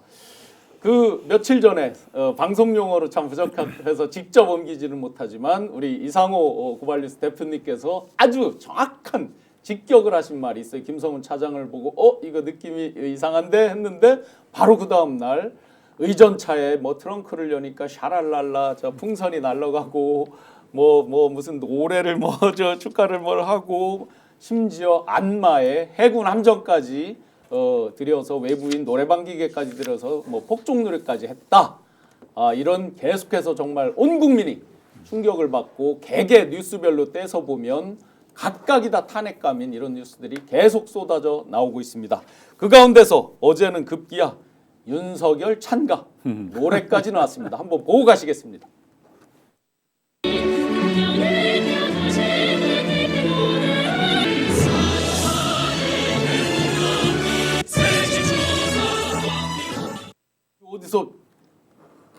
그 며칠 전에 방송 용어로 참 부족해서 직접 옮기지는 못하지만 우리 이상호 고발뉴스 대표님께서 아주 정확한 직격을 하신 말이 있어요. 김성훈 차장을 보고 이거 느낌이 이상한데 했는데 바로 그 다음 날 의전차에 뭐 트렁크를 여니까 샤랄랄라 저 풍선이 날아가고 뭐 무슨 노래를 뭐 저 축하를 뭘 하고 심지어 안마에 해군 함정까지 들여서 외부인 노래방 기계까지 들여서 뭐 폭죽 노래까지 했다. 이런 계속해서 정말 온 국민이 충격을 받고 개개 뉴스별로 떼서 보면 각각이 다 탄핵감인 이런 뉴스들이 계속 쏟아져 나오고 있습니다. 그 가운데서 어제는 급기야 윤석열 찬가 노래까지 나왔습니다. 한번 보고 가시겠습니다. 어디서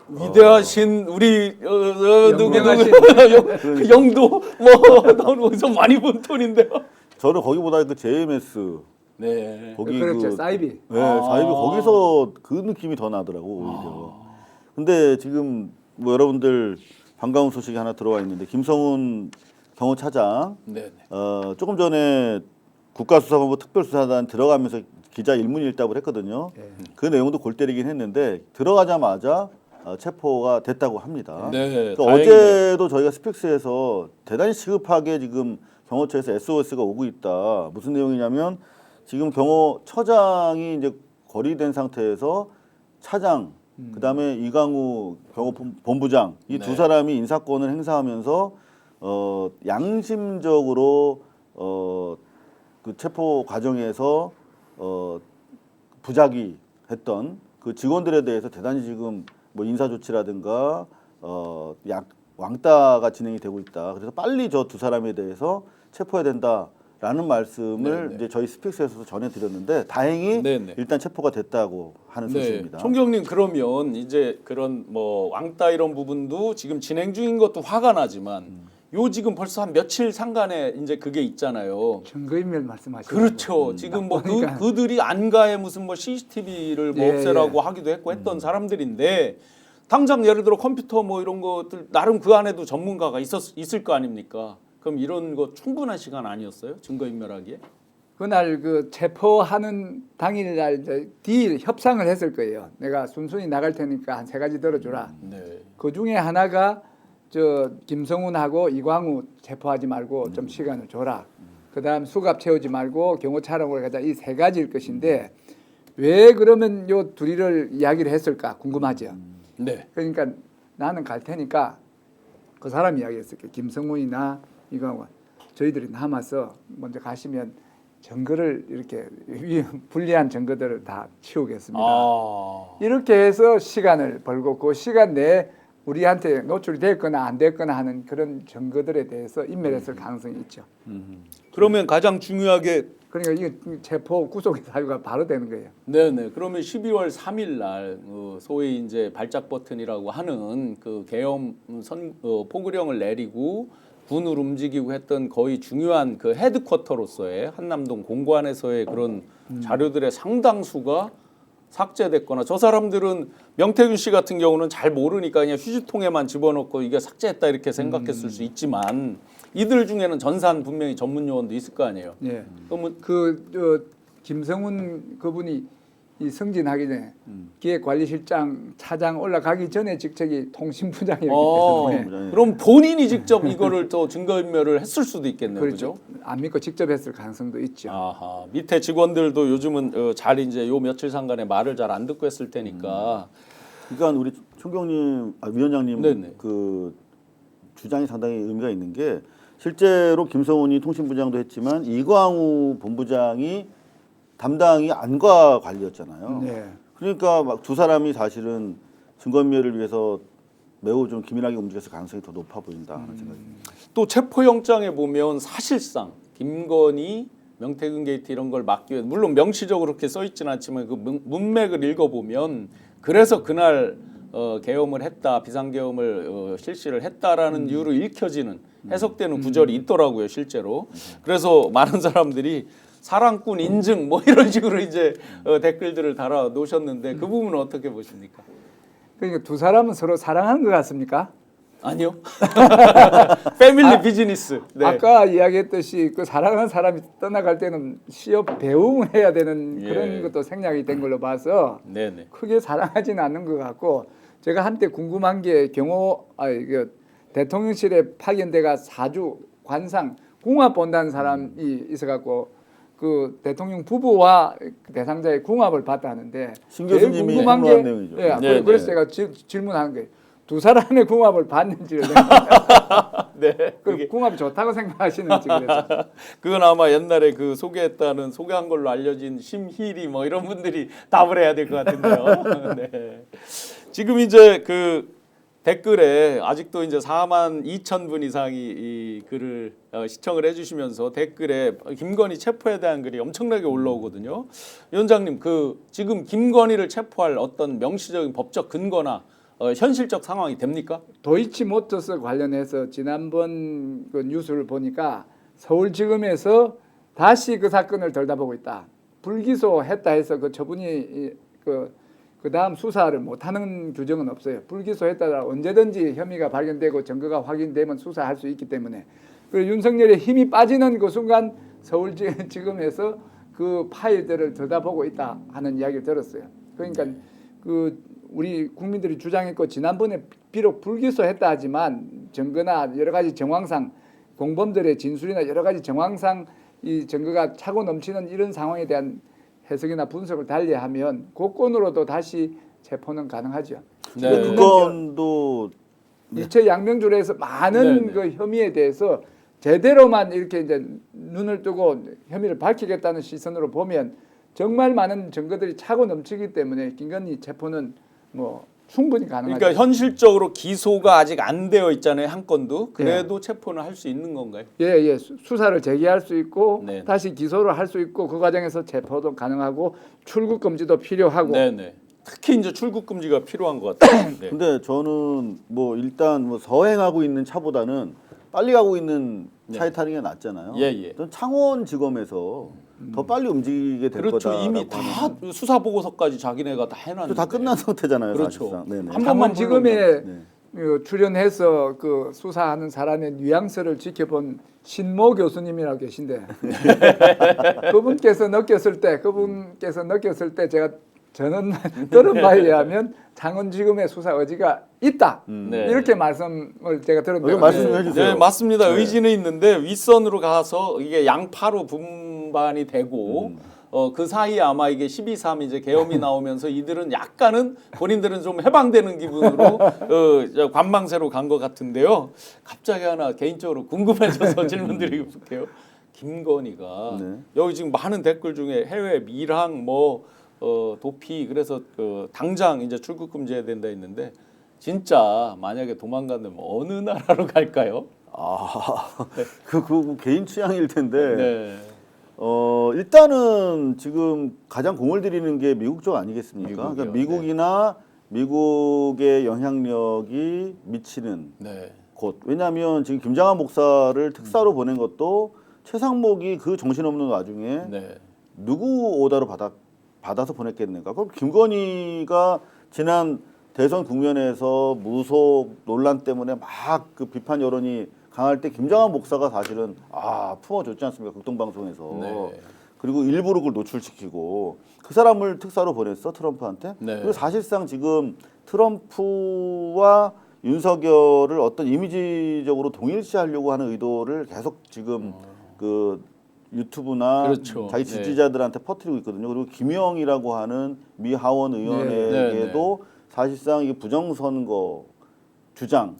위대하신 우리 누구 영도 뭐 나오는 어디서 많이 본 톤인데요. 저는 거기보다 그 JMS 네. 거기 그렇죠. 사이비. 네, 사이비 거기서 그 느낌이 더 나더라고 오히려. 근데 지금 뭐 여러분들 반가운 소식이 하나 들어와 있는데 김성훈 경호차장 네. 조금 전에 국가수사본부 특별수사단 들어가면서 기자 일문일답을 했거든요. 그 내용도 골 때리긴 했는데 들어가자마자 체포가 됐다고 합니다. 네. 그러니까 어제도 저희가 스픽스에서 대단히 시급하게 지금 경호처에서 SOS가 오고 있다. 무슨 내용이냐면 지금 경호처장이 이제 거리된 상태에서 차장, 그다음에 이강우 경호본부장 이 두 네. 사람이 인사권을 행사하면서 양심적으로 그 체포 과정에서 부작위 했던 그 직원들에 대해서 대단히 지금 뭐 인사 조치라든가 왕따가 진행이 되고 있다. 그래서 빨리 저 두 사람에 대해서 체포해야 된다라는 말씀을 네네. 이제 저희 스픽스에서도 전해드렸는데 다행히 네네. 일단 체포가 됐다고 하는 소식입니다. 총경님 그러면 이제 그런 뭐 왕따 이런 부분도 지금 진행 중인 것도 화가 나지만 요 지금 벌써 한 며칠 상간에 이제 그게 있잖아요. 증거인멸 말씀하시죠. 그렇죠. 지금 뭐 그러니까. 그들이 안가에 무슨 뭐 CCTV를 뭐 예, 없애라고 하기도 했고 했던 사람들인데 당장 예를 들어 컴퓨터 뭐 이런 것들 나름 그 안에도 전문가가 있을 거 아닙니까? 그럼 이런 거 충분한 시간 아니었어요? 증거인멸하기에? 그날 그 체포하는 당일날 이제 딜 협상을 했을 거예요. 내가 순순히 나갈 테니까 한 3가지 들어주라. 네. 그 중에 하나가 저 김성훈하고 이광우 체포하지 말고 좀 시간을 줘라. 그다음 수갑 채우지 말고 경호 촬영을 가자. 이 3가지일 것인데 왜 그러면 요 둘이를 이야기를 했을까 궁금하죠. 네. 그러니까 나는 갈 테니까 그 사람 이야기했을 게 김성훈이나 이광우 저희들이 남아서 먼저 가시면 증거를 이렇게 불리한 증거들을 다 치우겠습니다. 아. 이렇게 해서 시간을 벌고 그 시간 내에 우리한테 노출이 됐거나 안 됐거나 하는 그런 증거들에 대해서 인멸했을 가능성이 있죠. 그러면 가장 중요하게 그러니까 이게 체포 구속의 사유가 바로 되는 거예요. 네네. 그러면 12월 3일 날 소위 이제 발작 버튼이라고 하는 그 계엄 포구령을 내리고 군을 움직이고 했던 거의 중요한 그 헤드쿼터로서의 한남동 공관에서의 그런 자료들의 상당수가 삭제됐거나 저 사람들은 명태균 씨 같은 경우는 잘 모르니까 그냥 휴지통에만 집어넣고 이게 삭제했다 이렇게 생각했을 수 있지만 이들 중에는 전산 분명히 전문 요원도 있을 거 아니에요. 예. 그러면 김성훈 그분이 이 승진하기 전에 기획관리실장 차장 올라가기 전에 직책이 통신부장이었기 때문에 그럼 본인이 직접 이거를 또 증거인멸을 했을 수도 있겠네요. 그렇죠. 그죠? 안 믿고 직접 했을 가능성도 있죠. 아하. 밑에 직원들도 요즘은 잘 이제 요 며칠 상간에 말을 잘 안 듣고 했을 테니까. 그러니까 우리 총경님, 위원장님 네네. 그 주장이 상당히 의미가 있는 게 실제로 김성훈이 통신부장도 했지만 이광우 본부장이 담당이 안과 관리였잖아요. 네. 그러니까 막 두 사람이 사실은 증거인멸을 위해서 매우 좀 기민하게 움직였을 가능성이 더 높아 보인다 하는 생각이 듭니다. 또 체포영장에 보면 사실상 김건희, 명태균 게이트 이런 걸 막기 위해 물론 명시적으로 그렇게 써 있지는 않지만 그 문맥을 읽어보면 그래서 그날 계엄을 했다, 비상계엄을 실시를 했다라는 이유로 읽혀지는 해석되는 구절이 있더라고요, 실제로. 그래서 많은 사람들이 사랑꾼 인증 뭐 이런 식으로 이제 댓글들을 달아 놓으셨는데 그 부분은 어떻게 보십니까? 그러니까 두 사람은 서로 사랑하는 것 같습니까? 아니요. 패밀리 비즈니스. 네. 아까 이야기했듯이 그 사랑하는 사람이 떠나갈 때는 시업 배웅을 해야 되는 예. 그런 것도 생략이 된 걸로 봐서 네네. 크게 사랑하지는 않는 것 같고 제가 한때 궁금한 게 이게 대통령실에 파견대가 사주 관상 궁합 본다는 사람이 있어갖고 그 대통령 부부와 대상자의 궁합을 봤다는데 신 제일 교수님이 궁금한 게 폭로한 내용이죠. 예, 네, 그래서 네. 제가 질문하는 거예요. 두 사람의 궁합을 봤는지를 네. 그 궁합이 좋다고 생각하시는지 그래서 그건 아마 옛날에 그 소개한 걸로 알려진 심희리 뭐 이런 분들이 답을 해야 될 것 같은데요. 네. 지금 이제 그 댓글에 아직도 이제 4만 2천 분 이상이 이 글을 시청을 해주시면서 댓글에 김건희 체포에 대한 글이 엄청나게 올라오거든요. 위원장님, 그 지금 김건희를 체포할 어떤 명시적인 법적 근거나 현실적 상황이 됩니까? 도이치모터스 관련해서 지난번 그 뉴스를 보니까 서울지검에서 다시 그 사건을 들여다보고 있다. 불기소했다 해서 그 처분이 그 다음 수사를 못하는 규정은 없어요. 불기소했다가 언제든지 혐의가 발견되고 증거가 확인되면 수사할 수 있기 때문에 그리고 윤석열의 힘이 빠지는 그 순간 서울지검에서 그 파일들을 들여다보고 있다 하는 이야기를 들었어요. 그러니까 그 우리 국민들이 주장했고 지난번에 비록 불기소했다 하지만 증거나 여러 가지 정황상 공범들의 진술이나 여러 가지 정황상 이 증거가 차고 넘치는 이런 상황에 대한 해석이나 분석을 달리하면 그 건으로도 다시 체포는 가능하죠. 네. 그 건도 일체 양명줄에서 많은 네. 그 혐의에 대해서 제대로만 이렇게 이제 눈을 뜨고 혐의를 밝히겠다는 시선으로 보면 정말 많은 증거들이 차고 넘치기 때문에 김건희 체포는 뭐 충분히 가능하죠. 그러니까 현실적으로 기소가 아직 안 되어 있잖아요, 한 건도. 그래도 체포는 할 수 있는 건가요? 예, 수사를 제기할 수 있고 네. 다시 기소를 할 수 있고 그 과정에서 체포도 가능하고 출국 금지도 필요하고 네네. 특히 이제 출국 금지가 필요한 것 같아요. 네. 근데 저는 뭐 일단 뭐 서행하고 있는 차보다는 빨리 가고 있는 차에 타는 게 낫잖아요. 예, 예. 전 창원지검에서 더 빨리 움직이게 될 그렇죠. 거다. 이미 다 수사 보고서까지 자기네가 다 해놨는데. 다 끝난 상태잖아요. 그렇죠. 사실상. 네네. 한 번만 지금에 네. 출연해서 그 수사하는 사람의 뉘앙스를 지켜본 신모 교수님이라고 계신데 그분께서 느꼈을 때 저는 들은 바에 의하면 창원지검의 수사 의지가 있다. 네. 이렇게 말씀을 제가 들었는데 말씀 좀 해주세요. 네, 맞습니다. 네. 의지는 있는데 윗선으로 가서 이게 양파로 분반이 되고 그 사이에 아마 이게 12.3 이제 계엄이 나오면서 이들은 약간은 본인들은 좀 해방되는 기분으로 관망세로 간 것 같은데요. 갑자기 하나 개인적으로 궁금해져서 질문드리고 볼게요. 김건희가 네. 여기 지금 많은 댓글 중에 해외 밀항 뭐 도피 그래서 그 당장 이제 출국 금지해야 된다 했는데 진짜 만약에 도망간다면 어느 나라로 갈까요? 그 개인 취향일 텐데. 네. 일단은 지금 가장 공을 들이는 게 미국 쪽 아니겠습니까? 미국이요. 그러니까 미국이나 미국의 영향력이 미치는 네. 곳. 왜냐하면 지금 김장한 목사를 특사로 보낸 것도 최상목이 그 정신없는 와중에 네. 누구 오다로 받아서 보냈겠는가? 그럼 김건희가 지난 대선 국면에서 무속 논란 때문에 막 그 비판 여론이 강할 때 김장한 목사가 사실은 품어줬지 않습니까? 극동방송에서. 네. 그리고 일부러 그걸 노출시키고 그 사람을 특사로 보냈어 트럼프한테. 네. 그리고 사실상 지금 트럼프와 윤석열을 어떤 이미지적으로 동일시하려고 하는 의도를 계속 지금 그 유튜브나 그렇죠. 자기 네. 지지자들한테 퍼뜨리고 있거든요. 그리고 김영이라고 하는 미 하원 의원에게도 사실상 이게 부정선거 주장이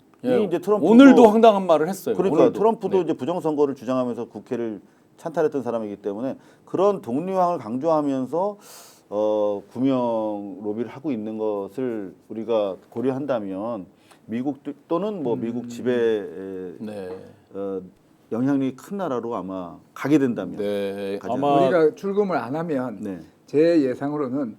이제 트럼프 오늘도 황당한 말을 했어요. 그러니까 오늘도. 트럼프도 네. 이제 부정선거를 주장하면서 국회를 찬탈했던 사람이기 때문에 그런 동료항을 강조하면서 구명 로비를 하고 있는 것을 우리가 고려한다면 미국 또는 뭐 미국 지배 네. 영향력이 큰 나라로 아마 가게 된다면 네. 가지 아마 우리가 출금을 안 하면 네. 제 예상으로는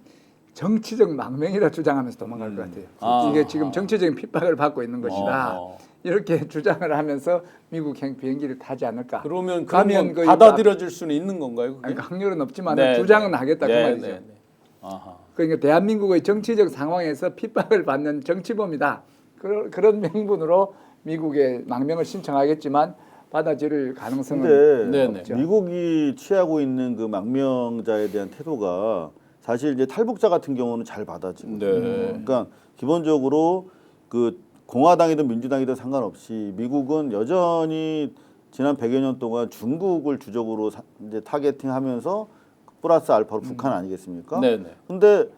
정치적 망명이라 주장하면서 도망갈 것 같아요. 아. 이게 지금 정치적인 핍박을 받고 있는 것이다. 이렇게 주장을 하면서 미국행 비행기를 타지 않을까. 그러면 가면 그런 건 받아들여질 수는 있는 건가요? 그게? 아니, 확률은 없지만 네, 주장은 네. 하겠다 그 네, 말이죠. 네, 네. 아하. 그러니까 대한민국의 정치적 상황에서 핍박을 받는 정치범이다. 그런 명분으로 미국에 망명을 신청하겠지만 받아들일 가능성은 근데 네네. 없죠. 미국이 취하고 있는 그 망명자에 대한 태도가 사실 이제 탈북자 같은 경우는 잘 받아지고 네. 그러니까 기본적으로 그 공화당이든 민주당이든 상관없이 미국은 여전히 지난 100여 년 동안 중국을 주적으로 이제 타겟팅하면서 플러스 알파로 북한 아니겠습니까? 네네. 근데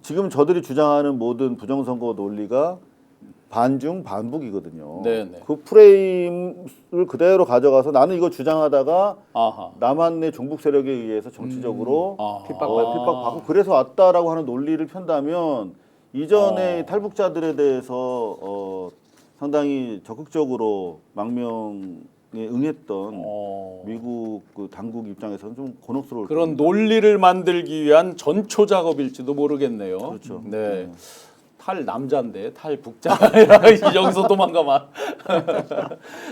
지금 저들이 주장하는 모든 부정선거 논리가 반중 반북이거든요. 네네. 그 프레임을 그대로 가져가서 나는 이거 주장하다가 아하. 남한의 종북 세력에 의해서 정치적으로 핍박받고 그래서 왔다라고 하는 논리를 편다면 이전에 탈북자들에 대해서 상당히 적극적으로 망명에 응했던 미국 그 당국 입장에서는 좀 곤혹스러울 그런 겁니다. 논리를 만들기 위한 전초 작업일지도 모르겠네요. 그렇죠. 네. 탈 남자인데 탈북자 여기서 도망가만.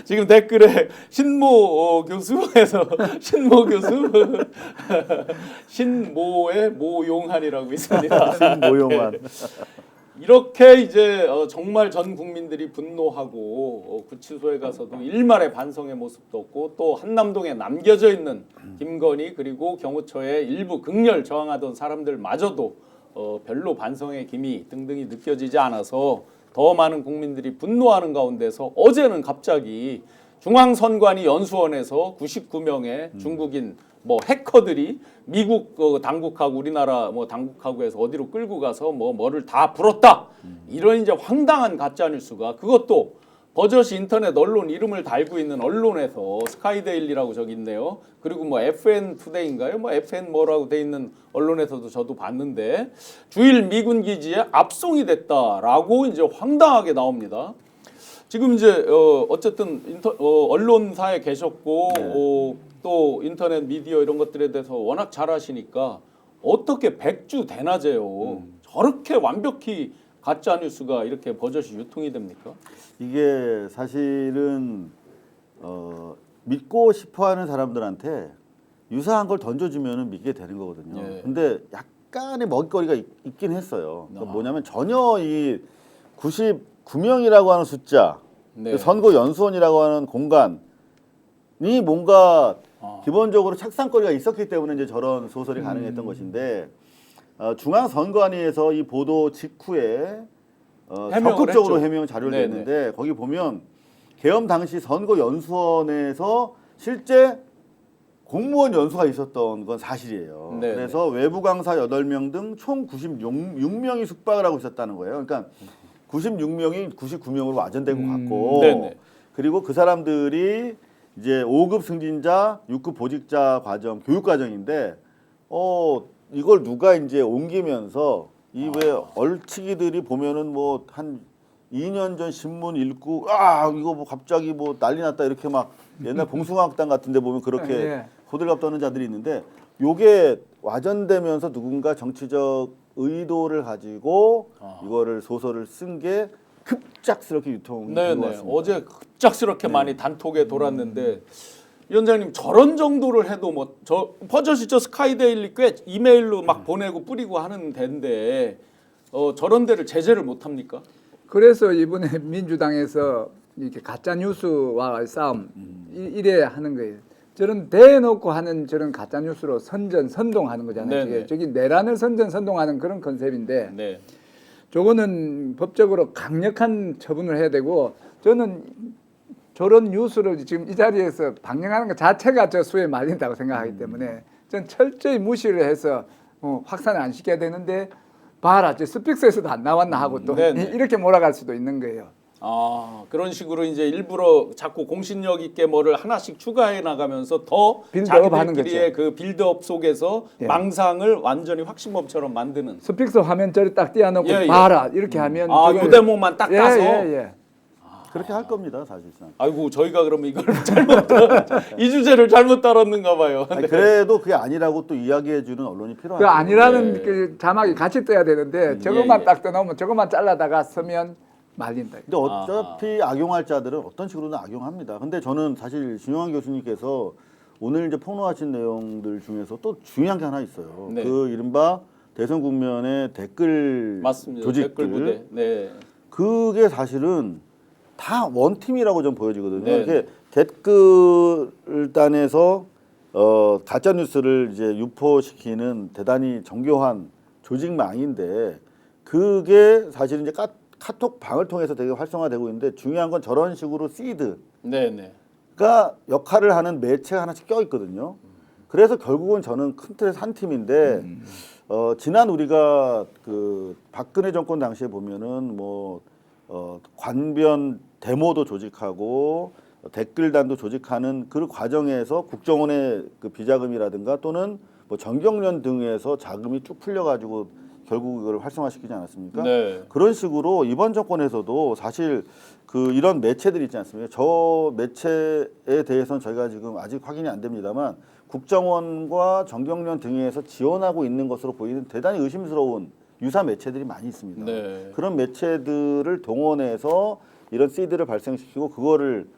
지금 댓글에 신모 교수에서 신모 교수 신모의 모용한이라고 있습니다. 모용한. 이렇게 이제 정말 전 국민들이 분노하고 구치소에 가서도 일말의 반성의 모습도 없고 또 한남동에 남겨져 있는 김건희 그리고 경호처의 일부 극렬 저항하던 사람들마저도 별로 반성의 기미 등등이 느껴지지 않아서 더 많은 국민들이 분노하는 가운데서 어제는 갑자기 중앙선관위 연수원에서 99명의 중국인 뭐 해커들이 미국 당국하고 우리나라 뭐 당국하고 해서 어디로 끌고 가서 뭐를 다 풀었다. 이런 이제 황당한 가짜 뉴스가 그것도 버젓이 인터넷 언론 이름을 달고 있는 언론에서 스카이데일리라고 저기 있네요. 그리고 뭐 FN 투데이인가요? 뭐 FN 뭐라고 돼 있는 언론에서도 저도 봤는데 주일 미군 기지에 압송이 됐다라고 이제 황당하게 나옵니다. 지금 이제 어쨌든 언론사에 계셨고 또 인터넷 미디어 이런 것들에 대해서 워낙 잘 아시니까 어떻게 백주 대낮에요 저렇게 완벽히 가짜 뉴스가 이렇게 버젓이 유통이 됩니까? 이게 사실은 믿고 싶어하는 사람들한테 유사한 걸 던져주면 믿게 되는 거거든요. 예. 근데 약간의 먹잇거리가 있긴 했어요. 그러니까 뭐냐면 전혀 이 99명이라고 하는 숫자, 네. 그 선거 연수원이라고 하는 공간이 뭔가 기본적으로 착상거리가 있었기 때문에 이제 저런 소설이 가능했던 것인데 중앙선관위에서 이 보도 직후에 적극적으로 해명 자료를 네네. 냈는데 거기 보면 계엄 당시 선거 연수원에서 실제 공무원 연수가 있었던 건 사실이에요. 네네. 그래서 외부 강사 8명 등 총 96명이 숙박을 하고 있었다는 거예요. 그러니까 96명이 99명으로 와전된 것 같고 네네. 그리고 그 사람들이 이제 5급 승진자, 6급 보직자 과정, 교육 과정인데 이걸 누가 이제 옮기면서 이 왜 얼치기들이 보면은 뭐 한 2년 전 신문 읽고 이거 뭐 갑자기 뭐 난리 났다 이렇게 막 옛날 봉숭아학당 같은데 보면 그렇게 예. 호들갑 떠는 자들이 있는데 요게 와전되면서 누군가 정치적 의도를 가지고 이거를 소설을 쓴 게 급작스럽게 유통이 되고 네네. 왔습니다. 어제 급작스럽게 많이 단톡에 돌았는데 위원장님 저런 정도를 해도 뭐 저 버젓이 저 스카이데일리 꽤 이메일로 막 보내고 뿌리고 하는 데인데 저런 데를 제재를 못 합니까? 그래서 이번에 민주당에서 이렇게 가짜 뉴스와 싸움 이래 하는 거예요. 저런 대놓고 하는 저런 가짜 뉴스로 선동하는 거잖아요. 네네. 저기 내란을 선동하는 그런 컨셉인데 네. 저거는 법적으로 강력한 처분을 해야 되고 저는 저런 뉴스를 지금 이 자리에서 방영하는 것 자체가 저 수에 말린다고 생각하기 때문에 전 철저히 무시를 해서 확산을 안 시켜야 되는데 봐라, 저 스픽스에서도 안 나왔나 하고 또 네네. 이렇게 몰아갈 수도 있는 거예요. 그런 식으로 이제 일부러 자꾸 공신력 있게 뭐를 하나씩 추가해 나가면서 더 빌드업 하는 자기들끼리의 거죠. 그 빌드업 속에서 예. 망상을 완전히 확신범처럼 만드는. 스픽스 화면 저리 딱 띄워놓고 예, 예. 봐라 이렇게 하면 요 저걸- 대목만 딱 따서. 예. 그렇게 할 겁니다, 사실상. 아이고 저희가 그러면 이걸 이 주제를 잘못 다뤘는가 봐요. 아니, 그래도 그게 아니라고 또 이야기해주는 언론이 필요하죠. 그 아니라는 예. 그 자막이 같이 떠야 되는데 저것만 예. 딱 떠놓으면 저것만 잘라다가 쓰면 말린다. 근데 어차피 악용할 자들은 어떤 식으로든 악용합니다. 근데 저는 사실 신용환 교수님께서 오늘 이제 폭로하신 내용들 중에서 또 중요한 게 하나 있어요. 네. 그 이른바 대선 국면의 댓글 맞습니다. 조직들. 댓글 부대. 네. 그게 사실은 다 원팀이라고 좀 보여지거든요. 네. 이렇게 댓글단에서 가짜 뉴스를 이제 유포시키는 대단히 정교한 조직망인데 그게 사실 이제 카톡 방을 통해서 되게 활성화되고 있는데 중요한 건 저런 식으로 시드가 네네. 역할을 하는 매체가 하나씩 껴 있거든요. 그래서 결국은 저는 큰 틀에서 한 팀인데 지난 우리가 그 박근혜 정권 당시에 보면은 뭐 관변 데모도 조직하고 댓글단도 조직하는 그 과정에서 국정원의 그 비자금이라든가 또는 뭐 전경련 등에서 자금이 쭉 풀려가지고 결국 이걸 활성화시키지 않았습니까? 네. 그런 식으로 이번 정권에서도 사실 그 이런 매체들이 있지 않습니까? 저 매체에 대해서는 저희가 지금 아직 확인이 안 됩니다만 국정원과 전경련 등에서 지원하고 있는 것으로 보이는 대단히 의심스러운 유사 매체들이 많이 있습니다. 네. 그런 매체들을 동원해서 이런 시드를 발생시키고 그거를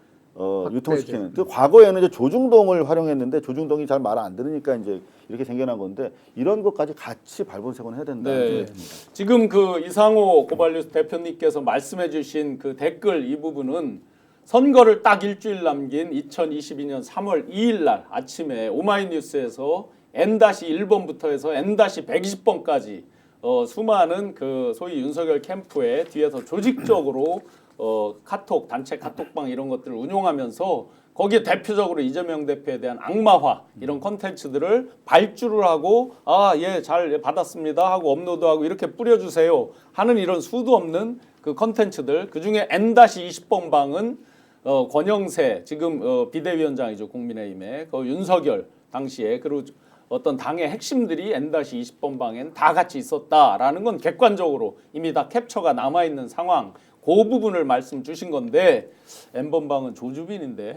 유통시키는. 그 과거에는 이제 조중동을 활용했는데 조중동이 잘 말 안 들으니까 이제 이렇게 생겨난 건데 이런 것까지 같이 발본색원 해야 된다. 네. 지금 그 이상호 고발뉴스 대표님께서 말씀해주신 그 댓글 이 부분은 선거를 딱 일주일 남긴 2022년 3월 2일 날 아침에 오마이뉴스에서 N-1번부터 해서 N-120번까지 수많은 그 소위 윤석열 캠프에 뒤에서 조직적으로 카톡 단체 카톡방 이런 것들을 운용하면서 거기에 대표적으로 이재명 대표에 대한 악마화 이런 컨텐츠들을 발주를 하고 예 잘 받았습니다 하고 업로드하고 이렇게 뿌려주세요 하는 이런 수도 없는 그 컨텐츠들 그중에 N-20번 방은 권영세 지금 비대위원장이죠 국민의힘의 그 윤석열 당시에 그리고 어떤 당의 핵심들이 N-20번 방엔 다 같이 있었다라는 건 객관적으로 이미 다 캡처가 남아있는 상황 그 부분을 말씀 주신 건데 N번 방은 조주빈인데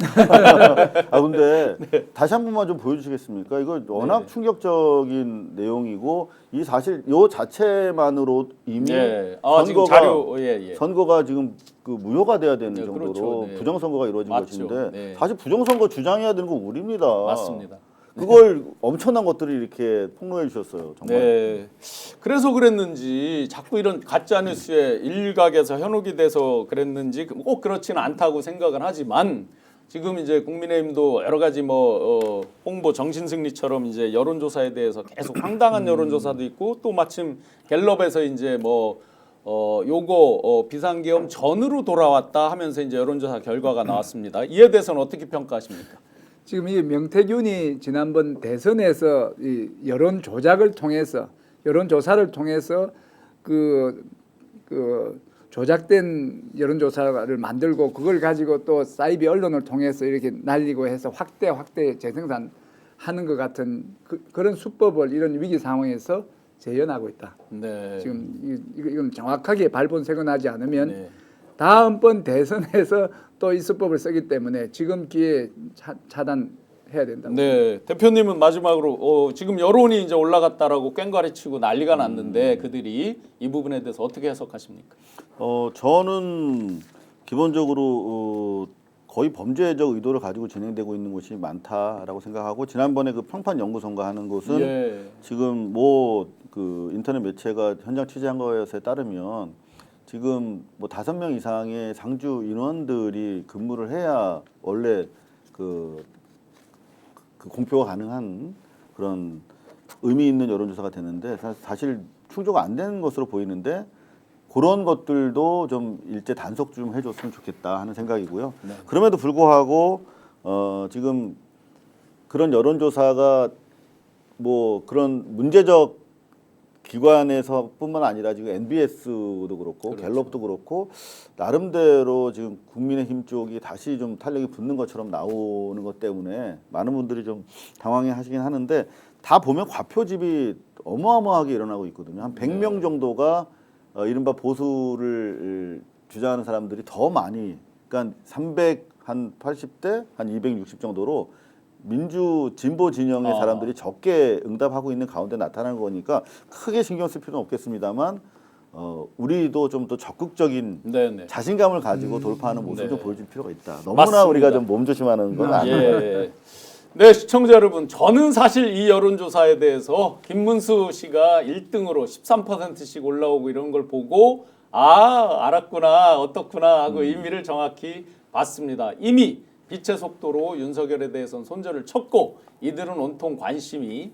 근데 다시 한 번만 좀 보여주시겠습니까? 이거 워낙 네. 충격적인 내용이고 이 사실 요 자체만으로 이미 네. 지금 선거가 자료 예. 선거가 지금 그 무효가 돼야 되는 네, 정도로 그렇죠. 네. 부정선거가 이루어진 맞죠. 것인데 네. 사실 부정선거 주장해야 되는 건 우리입니다. 맞습니다. 그걸 엄청난 것들을 이렇게 폭로해 주셨어요. 정말. 네. 그래서 그랬는지 자꾸 이런 가짜 뉴스에 일각에서 현혹이 돼서 그랬는지 꼭 그렇지는 않다고 생각은 하지만 지금 이제 국민의힘도 여러 가지 뭐 홍보 정신승리처럼 이제 여론조사에 대해서 계속 황당한 여론조사도 있고 또 마침 갤럽에서 이제 뭐 요거 비상계엄 전으로 돌아왔다 하면서 이제 여론조사 결과가 나왔습니다. 이에 대해서는 어떻게 평가하십니까? 지금 이 명태균이 지난번 대선에서 이 여론 조작을 통해서 여론 조사를 통해서 그 조작된 여론조사를 만들고 그걸 가지고 또 사이비 언론을 통해서 이렇게 날리고 해서 확대 재생산하는 것 같은 그런 수법을 이런 위기 상황에서 재현하고 있다. 네. 지금 이건 정확하게 발본색원하지 않으면 네. 다음번 대선에서 또 이 수법을 쓰기 때문에 지금 기회에 차단해야 된다고. 네, 대표님은 마지막으로 지금 여론이 이제 올라갔다라고 꽹과리 치고 난리가 났는데 그들이 이 부분에 대해서 어떻게 해석하십니까? 저는 기본적으로 거의 범죄적 의도를 가지고 진행되고 있는 것이 많다라고 생각하고 지난번에 그 평판 연구소인가 하는 곳은 예. 지금 그 인터넷 매체가 현장 취재한 것에 따르면 지금 5명 이상의 상주 인원들이 근무를 해야 원래 그 공표가 가능한 그런 의미 있는 여론조사가 되는데 사실 충족가 안 되는 것으로 보이는데 그런 것들도 좀 일제 단속 좀 해줬으면 좋겠다 하는 생각이고요. 네. 그럼에도 불구하고 지금 그런 여론조사가 그런 문제적 기관에서뿐만 아니라 지금 NBS도 그렇고 그렇죠. 갤럽도 그렇고 나름대로 지금 국민의힘 쪽이 다시 좀 탄력이 붙는 것처럼 나오는 것 때문에 많은 분들이 좀 당황해하시긴 하는데 다 보면 과표집이 어마어마하게 일어나고 있거든요. 한 100명 정도가 이른바 보수를 주장하는 사람들이 더 많이, 그러니까 380대 한 260 정도로 민주 진보 진영의 사람들이 적게 응답하고 있는 가운데 나타나는 거니까 크게 신경 쓸 필요는 없겠습니다만 우리도 좀 더 적극적인 네네. 자신감을 가지고 돌파하는 모습을 네. 좀 보여줄 필요가 있다. 너무나 맞습니다. 우리가 좀 몸조심하는 건 아니에요. 예. 네, 시청자 여러분, 저는 사실 이 여론조사에 대해서 김문수 씨가 1등으로 13%씩 올라오고 이런 걸 보고 알았구나, 어떻구나 하고 의미를 정확히 봤습니다. 이미 빛의 속도로 윤석열에 대해서는 손절을 쳤고 이들은 온통 관심이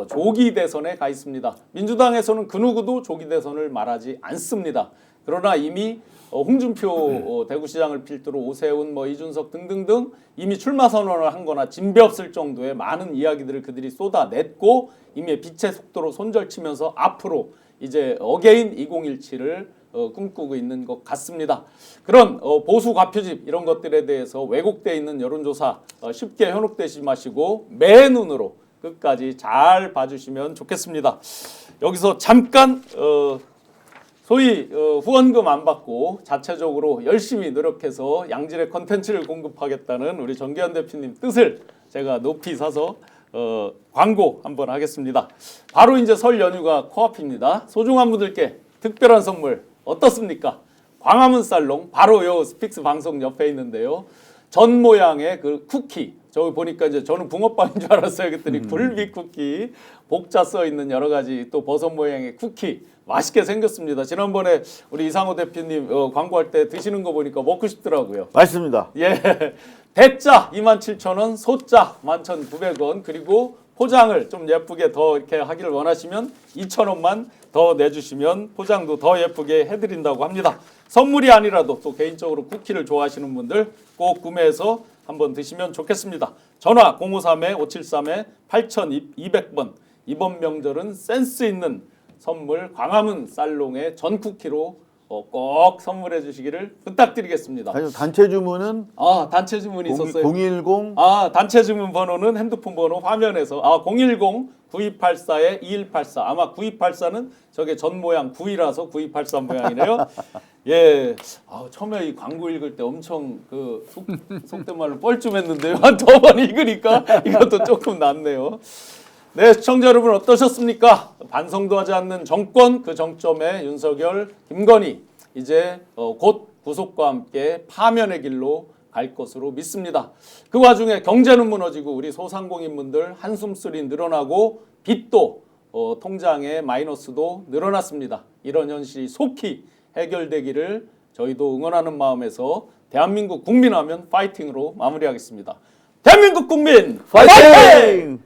조기 대선에 가 있습니다. 민주당에서는 그 누구도 조기 대선을 말하지 않습니다. 그러나 이미 홍준표 대구시장을 필두로 오세훈, 이준석 등등등 이미 출마 선언을 한 거나 진배 없을 정도의 많은 이야기들을 그들이 쏟아냈고 이미 빛의 속도로 손절치면서 앞으로 이제 어게인 2017을 꿈꾸고 있는 것 같습니다. 그런 보수 과표집 이런 것들에 대해서 왜곡되어 있는 여론조사 쉽게 현혹되지 마시고 맨눈으로 끝까지 잘 봐주시면 좋겠습니다. 여기서 잠깐 소위 후원금 안 받고 자체적으로 열심히 노력해서 양질의 콘텐츠를 공급하겠다는 우리 정기현 대표님 뜻을 제가 높이 사서 광고 한번 하겠습니다. 바로 이제 설 연휴가 코앞입니다. 소중한 분들께 특별한 선물 어떻습니까? 광화문 살롱 바로 요 스픽스 방송 옆에 있는데요. 전 모양의 그 쿠키, 저기 보니까 이제 저는 붕어빵인 줄 알았어요. 그랬더니 굴비 쿠키, 복자 써 있는 여러 가지 또 버섯 모양의 쿠키 맛있게 생겼습니다. 지난번에 우리 이상호 대표님 광고할 때 드시는 거 보니까 먹고 싶더라고요. 맛있습니다. 예, 대짜 27,000원, 소짜 11,900원, 그리고 포장을 좀 예쁘게 더 이렇게 하기를 원하시면 2,000원만 더 내주시면 포장도 더 예쁘게 해드린다고 합니다. 선물이 아니라도 또 개인적으로 쿠키를 좋아하시는 분들 꼭 구매해서 한번 드시면 좋겠습니다. 전화 053-573-8200번. 이번 명절은 센스 있는 선물 광화문 살롱의 전 쿠키로 꼭 선물해 주시기를 부탁드리겠습니다. 단체 주문은 단체 주문이 있었어요. 010 단체 주문 번호는 핸드폰 번호 화면에서 010-9284-2184. 아마 9284는 저게 전 모양 9이라서 9284 모양이네요. 예. 처음에 이 광고 읽을 때 엄청 그 속된 말로 뻘쭘했는데요. 한 두 번 읽으니까 이것도 조금 낫네요. 네, 시청자 여러분 어떠셨습니까? 반성도 하지 않는 정권, 그 정점에 윤석열, 김건희 이제 곧 구속과 함께 파면의 길로 갈 것으로 믿습니다. 그 와중에 경제는 무너지고 우리 소상공인분들 한숨소리 늘어나고 빚도 통장의 마이너스도 늘어났습니다. 이런 현실이 속히 해결되기를 저희도 응원하는 마음에서 대한민국 국민하면 파이팅으로 마무리하겠습니다. 대한민국 국민 파이팅!